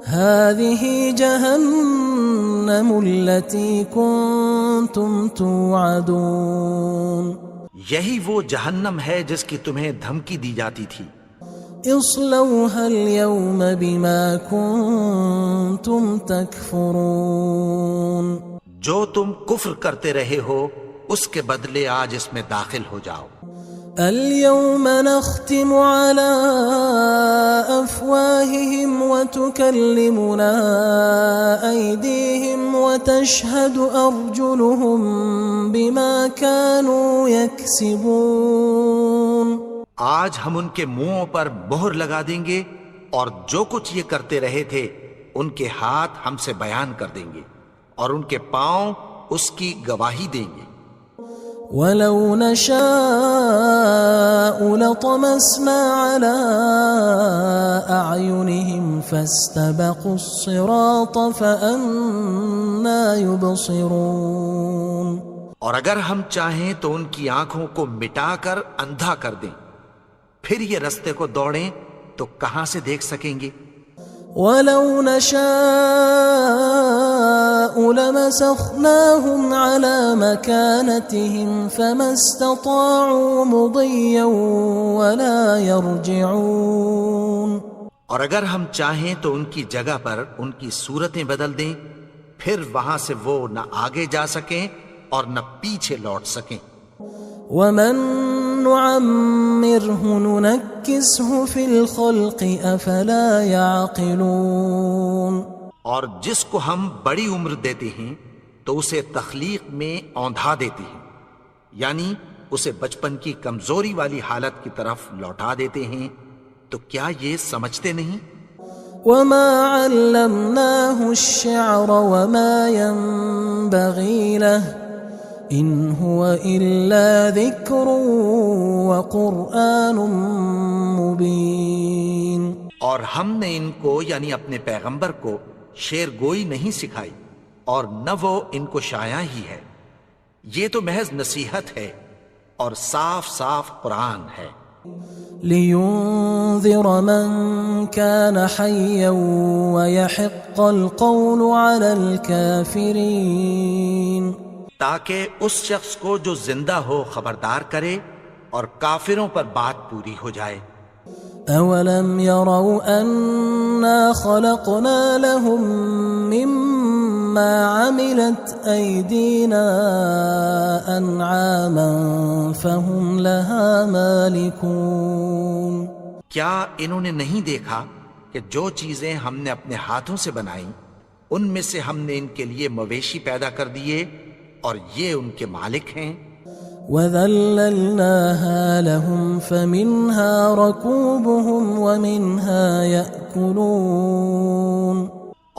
هذه جهنم التي كنتم توعدون. یہی وہ جہنم ہے جس کی تمہیں دھمکی دی جاتی تھی. اصلوها اليوم بما كنتم تكفرون جو تم کفر کرتے رہے ہو اس کے بدلے آج اس میں داخل ہو جاؤ. اليوم نختم على أفواههم وتكلمنا أيديهم وتشهد أرجلهم بما كانوا يكسبون. آج ہم ان کے منہوں پر مہر لگا دیں گے اور جو کچھ یہ کرتے رہے تھے ان کے ہاتھ ہم سے بیان کر دیں گے اور ان کے پاؤں اس کی گواہی دیں گے. ولو نشاء لطمسنا على أعينهم فاستبقوا الصراط فأنى يبصرون. اور اگر ہم چاہیں تو ان کی آنکھوں کو مٹا کر اندھا کر دیں، پھر یہ رستے کو دوڑیں تو کہاں سے دیکھ سکیں گے. ولو نشاء لمسخناهم على مكانتهم فما استطاعوا مضيا ولا يرجعون. اور اگر ہم چاہیں تو ان کی جگہ پر ان کی صورتیں بدل دیں، پھر وہاں سے وہ نہ آگے جا سکیں اور نہ پیچھے لوٹ سکیں. ومن نعمره ننكسه في الخلق افلا يعقلون. اور جس کو ہم بڑی عمر دیتے ہیں تو اسے تخلیق میں اوندھا دیتے ہیں، یعنی اسے بچپن کی کمزوری والی حالت کی طرف لوٹا دیتے ہیں. تو کیا یہ سمجھتے نہیں؟ وما علمناه الشعر وما ينبغي له ان هو الا ذکر وقرآن مبین. اور ہم نے ان کو یعنی اپنے پیغمبر کو شعر گوئی نہیں سکھائی اور نہ وہ ان کو شاعر ہی ہے، یہ تو محض نصیحت ہے اور صاف صاف قرآن ہے. لينذر من كان حيا ويحق القول على الكافرين. تاکہ اس شخص کو جو زندہ ہو خبردار کرے اور کافروں پر بات پوری ہو جائے. اولم يروا انا خلقنا لهم مما عملت ايدينا انعاما فهم لها مالكون. کیا انہوں نے نہیں دیکھا کہ جو چیزیں ہم نے اپنے ہاتھوں سے بنائیں ان میں سے ہم نے ان کے لیے مویشی پیدا کر دیے اور یہ ان کے مالک ہیں. وَذَلَّلْنَاهَا لَهُمْ فَمِنْهَا رَكُوبُهُمْ وَمِنْهَا يَأْكُلُونَ.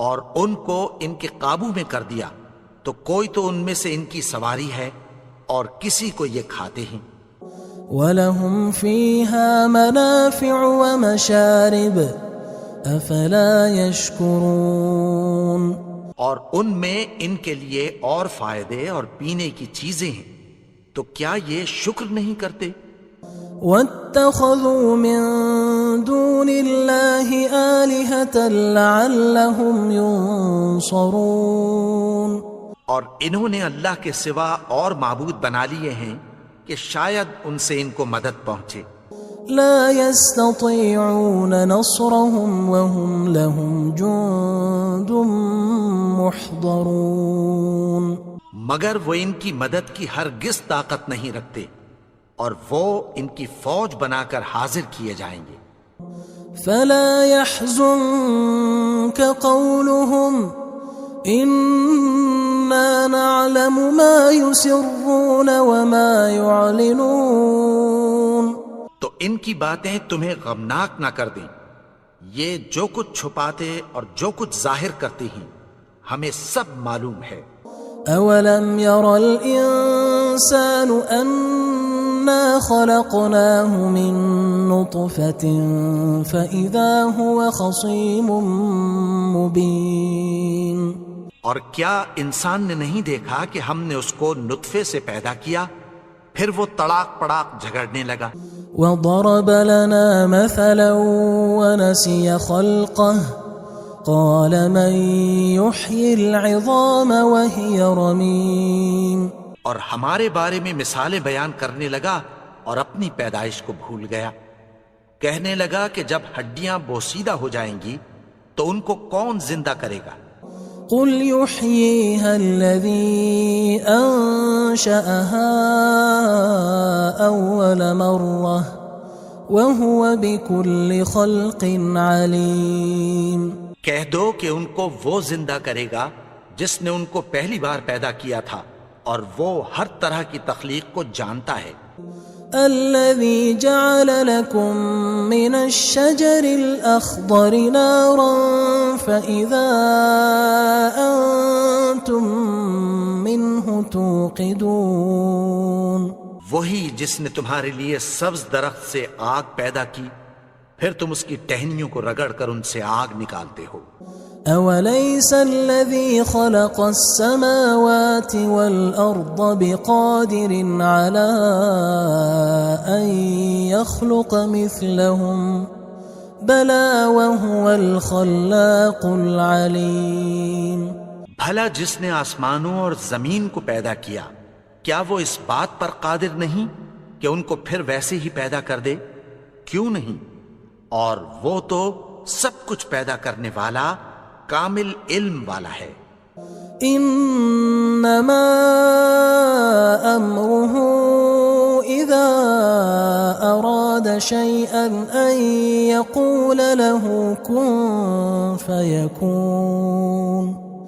اور ان کو ان کے قابو میں کر دیا تو کوئی تو ان میں سے ان کی سواری ہے اور کسی کو یہ کھاتے ہیں. وَلَهُمْ فِيهَا مَنَافِعُ وَمَشَارِبُ أَفَلَا يَشْكُرُونَ. اور ان میں ان کے لیے اور فائدے اور پینے کی چیزیں ہیں، تو کیا یہ شکر نہیں کرتے؟ وَاتَّخَذُوا مِن دُونِ اللَّهِ آلِهَةً لَعَلَّهُمْ يُنصَرُونَ. اور انہوں نے اللہ کے سوا اور معبود بنا لیے ہیں کہ شاید ان سے ان کو مدد پہنچے. لا يستطيعون نصرهم وهم لهم جند محضرون. مگر وہ ان کی مدد کی ہرگز طاقت نہیں رکھتے اور وہ ان کی فوج بنا کر حاضر کیے جائیں گے. فلا يحزنك قولهم إنا نعلم ما يسرون وما يعلنون. تو ان کی باتیں تمہیں غمناک نہ کر دیں، یہ جو کچھ چھپاتے اور جو کچھ ظاہر کرتے ہیں ہمیں سب معلوم ہے. اولم ير الانسان انا خلقناه من نطفة فاذا هو خصيم مبين. اور کیا انسان نے نہیں دیکھا کہ ہم نے اس کو نطفے سے پیدا کیا پھر وہ تڑاک پڑاک جھگڑنے لگا. وضرب لنا مثلا ونسي خلقه قال من يحيي العظام وهي رميم. اور ہمارے بارے میں مثالیں بیان کرنے لگا اور اپنی پیدائش کو بھول گیا. کہنے لگا کہ جب ہڈیاں بوسیدہ ہو جائیں گی تو ان کو کون زندہ کرے گا؟ قل يحييها الذي أنشأها أول مرة وهو بكل خلق عليم. کہہ دو کہ ان کو وہ زندہ کرے گا جس نے ان کو پہلی بار پیدا کیا تھا اور وہ ہر طرح کی تخلیق کو جانتا ہے. الذي جعل لكم من الشجر الأخضر نارا فإذا أنتم منه توقدون. وہی جس نے تمہارے لیے سبز درخت سے آگ پیدا کی پھر تم اس کی ٹہنیوں کو رگڑ کر ان سے آگ نکالتے ہو. أوليس الذي خلق السماوات والأرض بقادر على أن يخلق مثلهم بلى وهو الخلاق العليم. بھلا جس نے آسمانوں اور زمین کو پیدا کیا کیا وہ اس بات پر قادر نہیں کہ ان کو پھر ویسے ہی پیدا کر دے؟ کیوں نہیں؟ اور وہ تو سب کچھ پیدا کرنے والا کامل علم والا ہے. انما امره اذا اراد شيئا ان يقول له كن فيكون.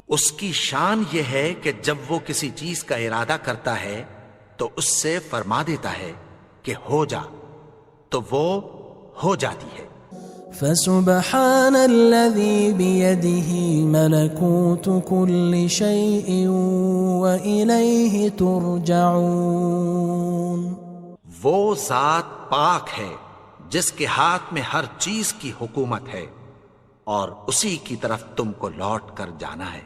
اس کی شان یہ ہے کہ جب وہ کسی چیز کا ارادہ کرتا ہے تو اس سے فرما دیتا ہے کہ ہو جا، تو وہ ہو جاتی ہے. فسبحان الذي بيده ملكوت كل شيء وإليه ترجعون. وہ ذات پاک ہے جس کے ہاتھ میں ہر چیز کی حکومت ہے اور اسی کی طرف تم کو لوٹ کر جانا ہے.